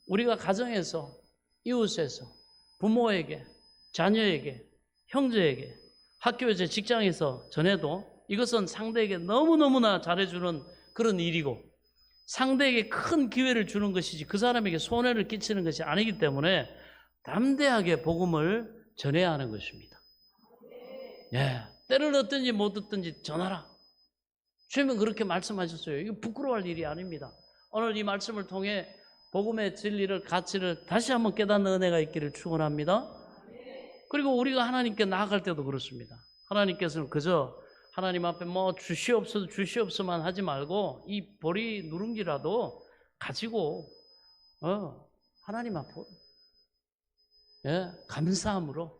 Speaker 1: 우리가 가정에서, 이웃에서, 부모에게, 자녀에게, 형제에게, 학교에서, 직장에서 전해도 이것은 상대에게 너무너무나 잘해주는 그런 일이고 상대에게 큰 기회를 주는 것이지 그 사람에게 손해를 끼치는 것이 아니기 때문에 담대하게 복음을 전해야 하는 것입니다. 때를 얻든지 못 얻든지 전하라. 주님은 그렇게 말씀하셨어요. 이거 부끄러워할 일이 아닙니다. 오늘 이 말씀을 통해 복음의 진리를, 가치를 다시 한번 깨닫는 은혜가 있기를 축원합니다. 그리고 우리가 하나님께 나아갈 때도 그렇습니다. 하나님께서는 그저 하나님 앞에 주시옵소만 하지 말고 이 보리 누룽지라도 가지고 하나님 앞으로 감사함으로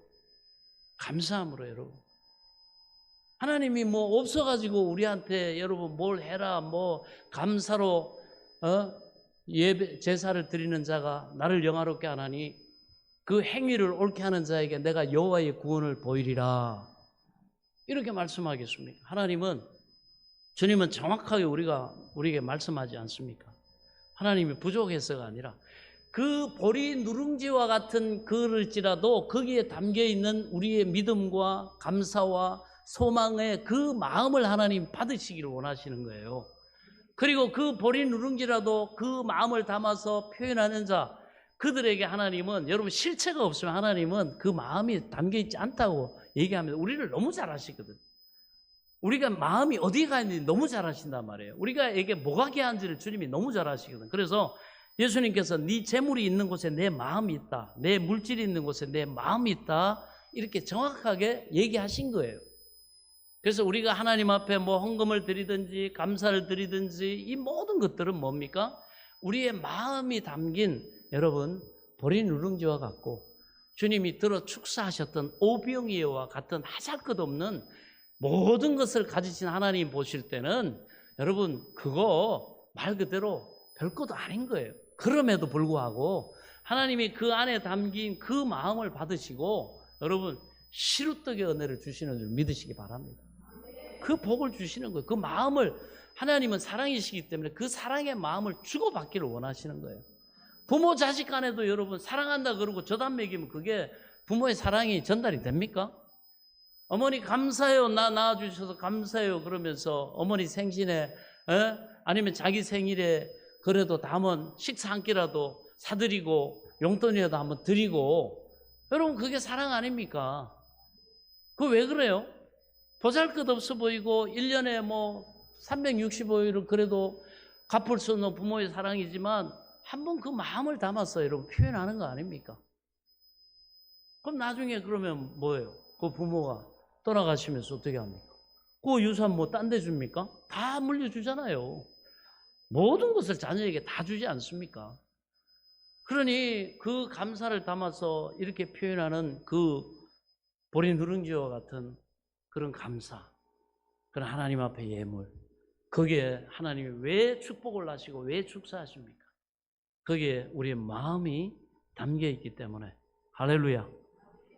Speaker 1: 여러분. 하나님이 없어가지고 우리한테 여러분 뭘 해라 감사로 예배 제사를 드리는 자가 나를 영화롭게 하나니 그 행위를 옳게 하는 자에게 내가 여호와의 구원을 보이리라. 이렇게 말씀하겠습니다. 주님은 정확하게 우리에게 말씀하지 않습니까? 하나님이 부족해서가 아니라 그 보리 누룽지와 같은 그릇이라도 거기에 담겨 있는 우리의 믿음과 감사와 소망의 그 마음을 하나님 받으시기를 원하시는 거예요. 그리고 그 보리 누룽지라도 그 마음을 담아서 표현하는 자, 그들에게 하나님은, 여러분 실체가 없으면 하나님은 그 마음이 담겨 있지 않다고 얘기합니다. 우리를 너무 잘 아시거든. 우리가 마음이 어디에 가 있는지 너무 잘 아신단 말이에요. 우리가에게 뭐가 귀한지를 주님이 너무 잘 아시거든. 그래서 예수님께서 네 재물이 있는 곳에 내 마음이 있다, 내 물질이 있는 곳에 내 마음이 있다, 이렇게 정확하게 얘기하신 거예요. 그래서 우리가 하나님 앞에 헌금을 드리든지 감사를 드리든지 이 모든 것들은 뭡니까? 우리의 마음이 담긴, 여러분, 보리 누룽지와 같고 주님이 들어 축사하셨던 오병이어와 같은 하잘것없는 모든 것을 가지신 하나님 보실 때는 여러분 그거 말 그대로 별것도 아닌 거예요. 그럼에도 불구하고 하나님이 그 안에 담긴 그 마음을 받으시고 여러분 시루떡의 은혜를 주시는 줄 믿으시기 바랍니다. 그 복을 주시는 거예요. 그 마음을, 하나님은 사랑이시기 때문에 그 사랑의 마음을 주고받기를 원하시는 거예요. 부모 자식 간에도 여러분 사랑한다 그러고 저단 먹이면 그게 부모의 사랑이 전달이 됩니까? 어머니 감사해요, 나 낳아주셔서 감사해요 그러면서 어머니 생신에 아니면 자기 생일에 그래도 담은 식사 한 끼라도 사드리고 용돈이라도 한번 드리고, 여러분 그게 사랑 아닙니까? 그거 왜 그래요? 보잘것없어 보이고 1년에 365일은 그래도 갚을 수 없는 부모의 사랑이지만 한번 그 마음을 담아서 여러분 표현하는 거 아닙니까? 그럼 나중에 그러면 뭐예요? 그 부모가 떠나가시면서 어떻게 합니까? 그 유산 뭐 딴 데 줍니까? 다 물려주잖아요. 모든 것을 자녀에게 다 주지 않습니까? 그러니 그 감사를 담아서 이렇게 표현하는 그 보리 누룽지와 같은 그런 감사, 그런 하나님 앞에 예물, 거기에 하나님이 왜 축복을 하시고 왜 축사하십니까? 거기에 우리의 마음이 담겨 있기 때문에. 할렐루야.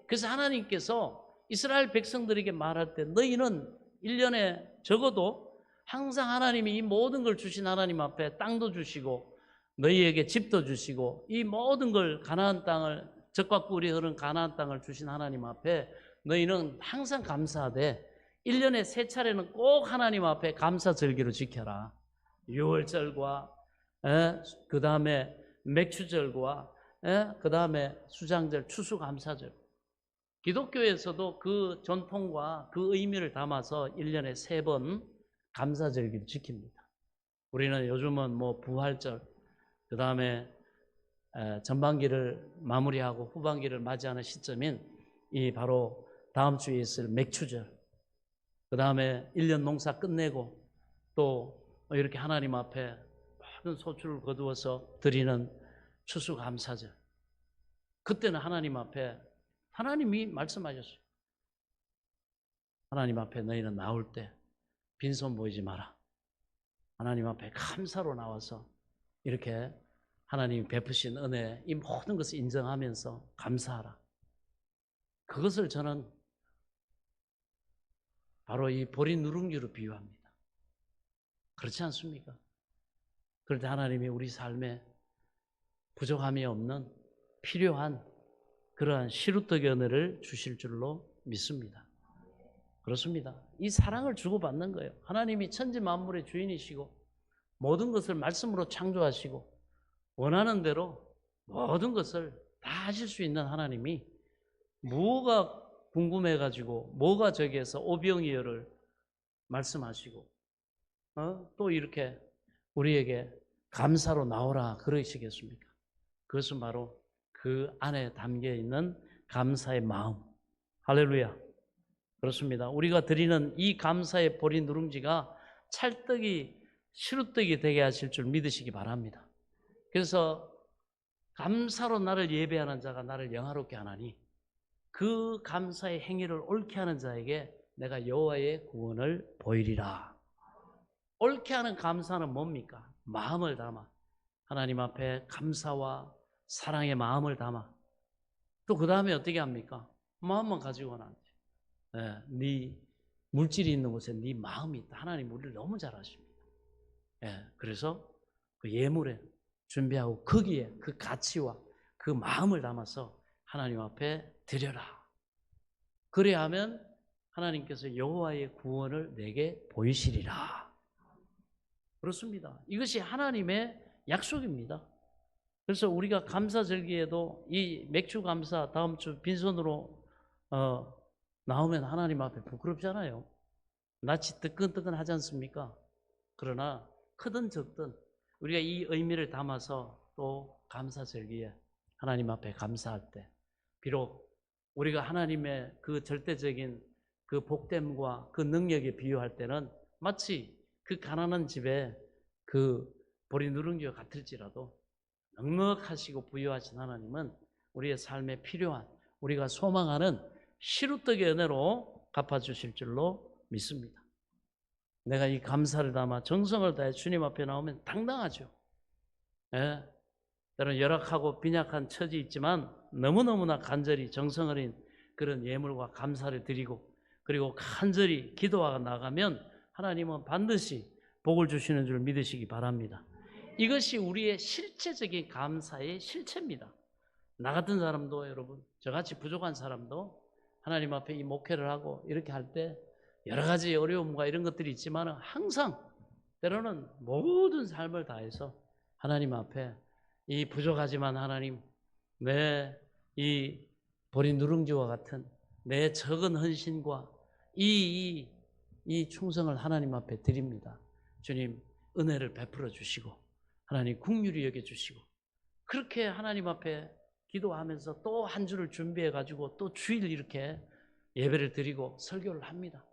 Speaker 1: 그래서 하나님께서 이스라엘 백성들에게 말할 때 너희는 1년에 적어도 항상 하나님이 이 모든 걸 주신 하나님 앞에 땅도 주시고 너희에게 집도 주시고 이 모든 걸 가나안 땅을 젖과 꿀이 흐르는 가나안 땅을 주신 하나님 앞에 너희는 항상 감사하되 1년에 3차례는 꼭 하나님 앞에 감사 절기로 지켜라. 유월절과 그 다음에 맥추절과 그 다음에 수장절, 추수감사절. 기독교에서도 그 전통과 그 의미를 담아서 1년에 3번 감사절기를 지킵니다. 우리는 요즘은 뭐 부활절, 그 다음에 전반기를 마무리하고 후반기를 맞이하는 시점인 이 바로 다음 주에 있을 맥추절, 그 다음에 1년 농사 끝내고 또 이렇게 하나님 앞에 모든 소출을 거두어서 드리는 추수감사절. 그때는 하나님 앞에 하나님이 말씀하셨어요. 하나님 앞에 너희는 나올 때 빈손 보이지 마라. 하나님 앞에 감사로 나와서 이렇게 하나님이 베푸신 은혜 이 모든 것을 인정하면서 감사하라. 그것을 저는 바로 이 보리 누룽지로 비유합니다. 그렇지 않습니까? 그럴 때 하나님이 우리 삶에 부족함이 없는 필요한 그러한 시루떡의 은혜를 주실 줄로 믿습니다. 그렇습니다. 이 사랑을 주고받는 거예요. 하나님이 천지 만물의 주인이시고 모든 것을 말씀으로 창조하시고 원하는 대로 모든 것을 다 하실 수 있는 하나님이 뭐가 궁금해가지고 뭐가 저기에서 오병이어를 말씀하시고 또 이렇게 우리에게 감사로 나오라 그러시겠습니까? 그것은 바로 그 안에 담겨 있는 감사의 마음. 할렐루야. 그렇습니다. 우리가 드리는 이 감사의 보리 누룽지가 찰떡이 시루떡이 되게 하실 줄 믿으시기 바랍니다. 그래서 감사로 나를 예배하는 자가 나를 영화롭게 하나니 그 감사의 행위를 옳게 하는 자에게 내가 여호와의 구원을 보이리라. 옳게 하는 감사는 뭡니까? 마음을 담아 하나님 앞에 감사와 사랑의 마음을 담아 또 그 다음에 어떻게 합니까? 마음만 가지고는 안 돼. 네 물질이 있는 곳에 네 마음이 있다. 하나님 우리를 너무 잘 아십니다. 그래서 그 예물에 준비하고 거기에 그 가치와 그 마음을 담아서 하나님 앞에 드려라. 그래야 하면 하나님께서 여호와의 구원을 내게 보이시리라. 그렇습니다. 이것이 하나님의 약속입니다. 그래서 우리가 감사절기에도 이 맥주 감사 다음 주 빈손으로 나오면 하나님 앞에 부끄럽잖아요. 낯이 뜨끈뜨끈 하지 않습니까? 그러나 크든 적든 우리가 이 의미를 담아서 또 감사절기에 하나님 앞에 감사할 때 비록 우리가 하나님의 그 절대적인 그 복됨과 그 능력에 비유할 때는 마치 그 가난한 집에 그 보리 누룽지와 같을지라도 넉넉하시고 부유하신 하나님은 우리의 삶에 필요한 우리가 소망하는 시루떡의 은혜로 갚아주실 줄로 믿습니다. 내가 이 감사를 담아 정성을 다해 주님 앞에 나오면 당당하죠. 때로는 열악하고 빈약한 처지 있지만 너무너무나 간절히 정성 어린 그런 예물과 감사를 드리고 그리고 간절히 기도하고 나가면 하나님은 반드시 복을 주시는 줄 믿으시기 바랍니다. 이것이 우리의 실체적인 감사의 실체입니다. 나 같은 사람도 여러분 저같이 부족한 사람도 하나님 앞에 이 목회를 하고 이렇게 할 때 여러 가지 어려움과 이런 것들이 있지만 항상 때로는 모든 삶을 다해서 하나님 앞에 이 부족하지만 하나님 내 이 보리 누룽지와 같은 내 적은 헌신과 이 충성을 하나님 앞에 드립니다. 주님 은혜를 베풀어 주시고 하나님 긍휼히 여겨 주시고 그렇게 하나님 앞에 기도하면서 또 한 주를 준비해 가지고 또 주일 이렇게 예배를 드리고 설교를 합니다.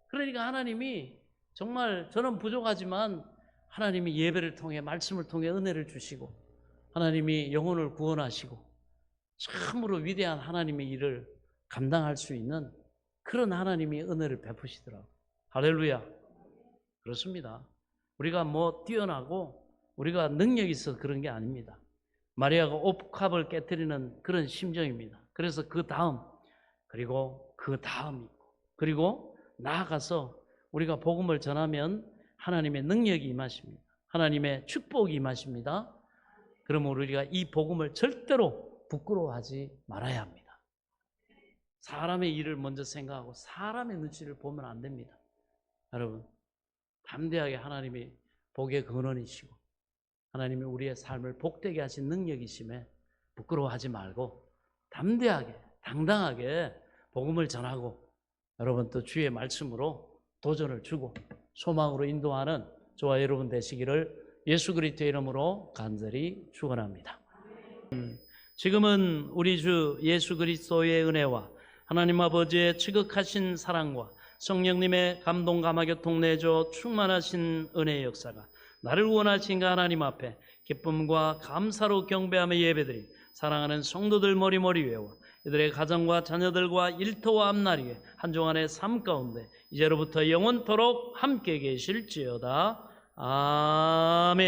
Speaker 1: 그러니까 하나님이 정말 저는 부족하지만 하나님이 예배를 통해 말씀을 통해 은혜를 주시고 하나님이 영혼을 구원하시고 참으로 위대한 하나님의 일을 감당할 수 있는 그런 하나님이 은혜를 베푸시더라고요. 할렐루야. 그렇습니다. 우리가 뭐 뛰어나고 우리가 능력이 있어서 그런 게 아닙니다. 마리아가 옥합을 깨뜨리는 그런 심정입니다. 그래서 그 다음 그리고 그 다음이 그리고 나아가서 우리가 복음을 전하면 하나님의 능력이 임하십니다. 하나님의 축복이 임하십니다. 그러면 우리가 이 복음을 절대로 부끄러워하지 말아야 합니다. 사람의 일을 먼저 생각하고 사람의 눈치를 보면 안 됩니다. 여러분, 담대하게 하나님이 복의 근원이시고 하나님이 우리의 삶을 복되게 하신 능력이심에 부끄러워하지 말고 담대하게 당당하게 복음을 전하고 여러분 또 주의 말씀으로 도전을 주고 소망으로 인도하는 저와 여러분 되시기를 예수 그리스도의 이름으로 간절히 축원합니다. 지금은 우리 주 예수 그리스도의 은혜와 하나님 아버지의 지극하신 사랑과 성령님의 감동 감화교통 내줘 충만하신 은혜의 역사가 나를 원하신 하나님 앞에 기쁨과 감사로 경배하며 예배드린 사랑하는 성도들 머리머리 외워 이들의 가정과 자녀들과 일터와 앞날이 한 주간의 삶 가운데 이제로부터 영원토록 함께 계실지어다. 아멘.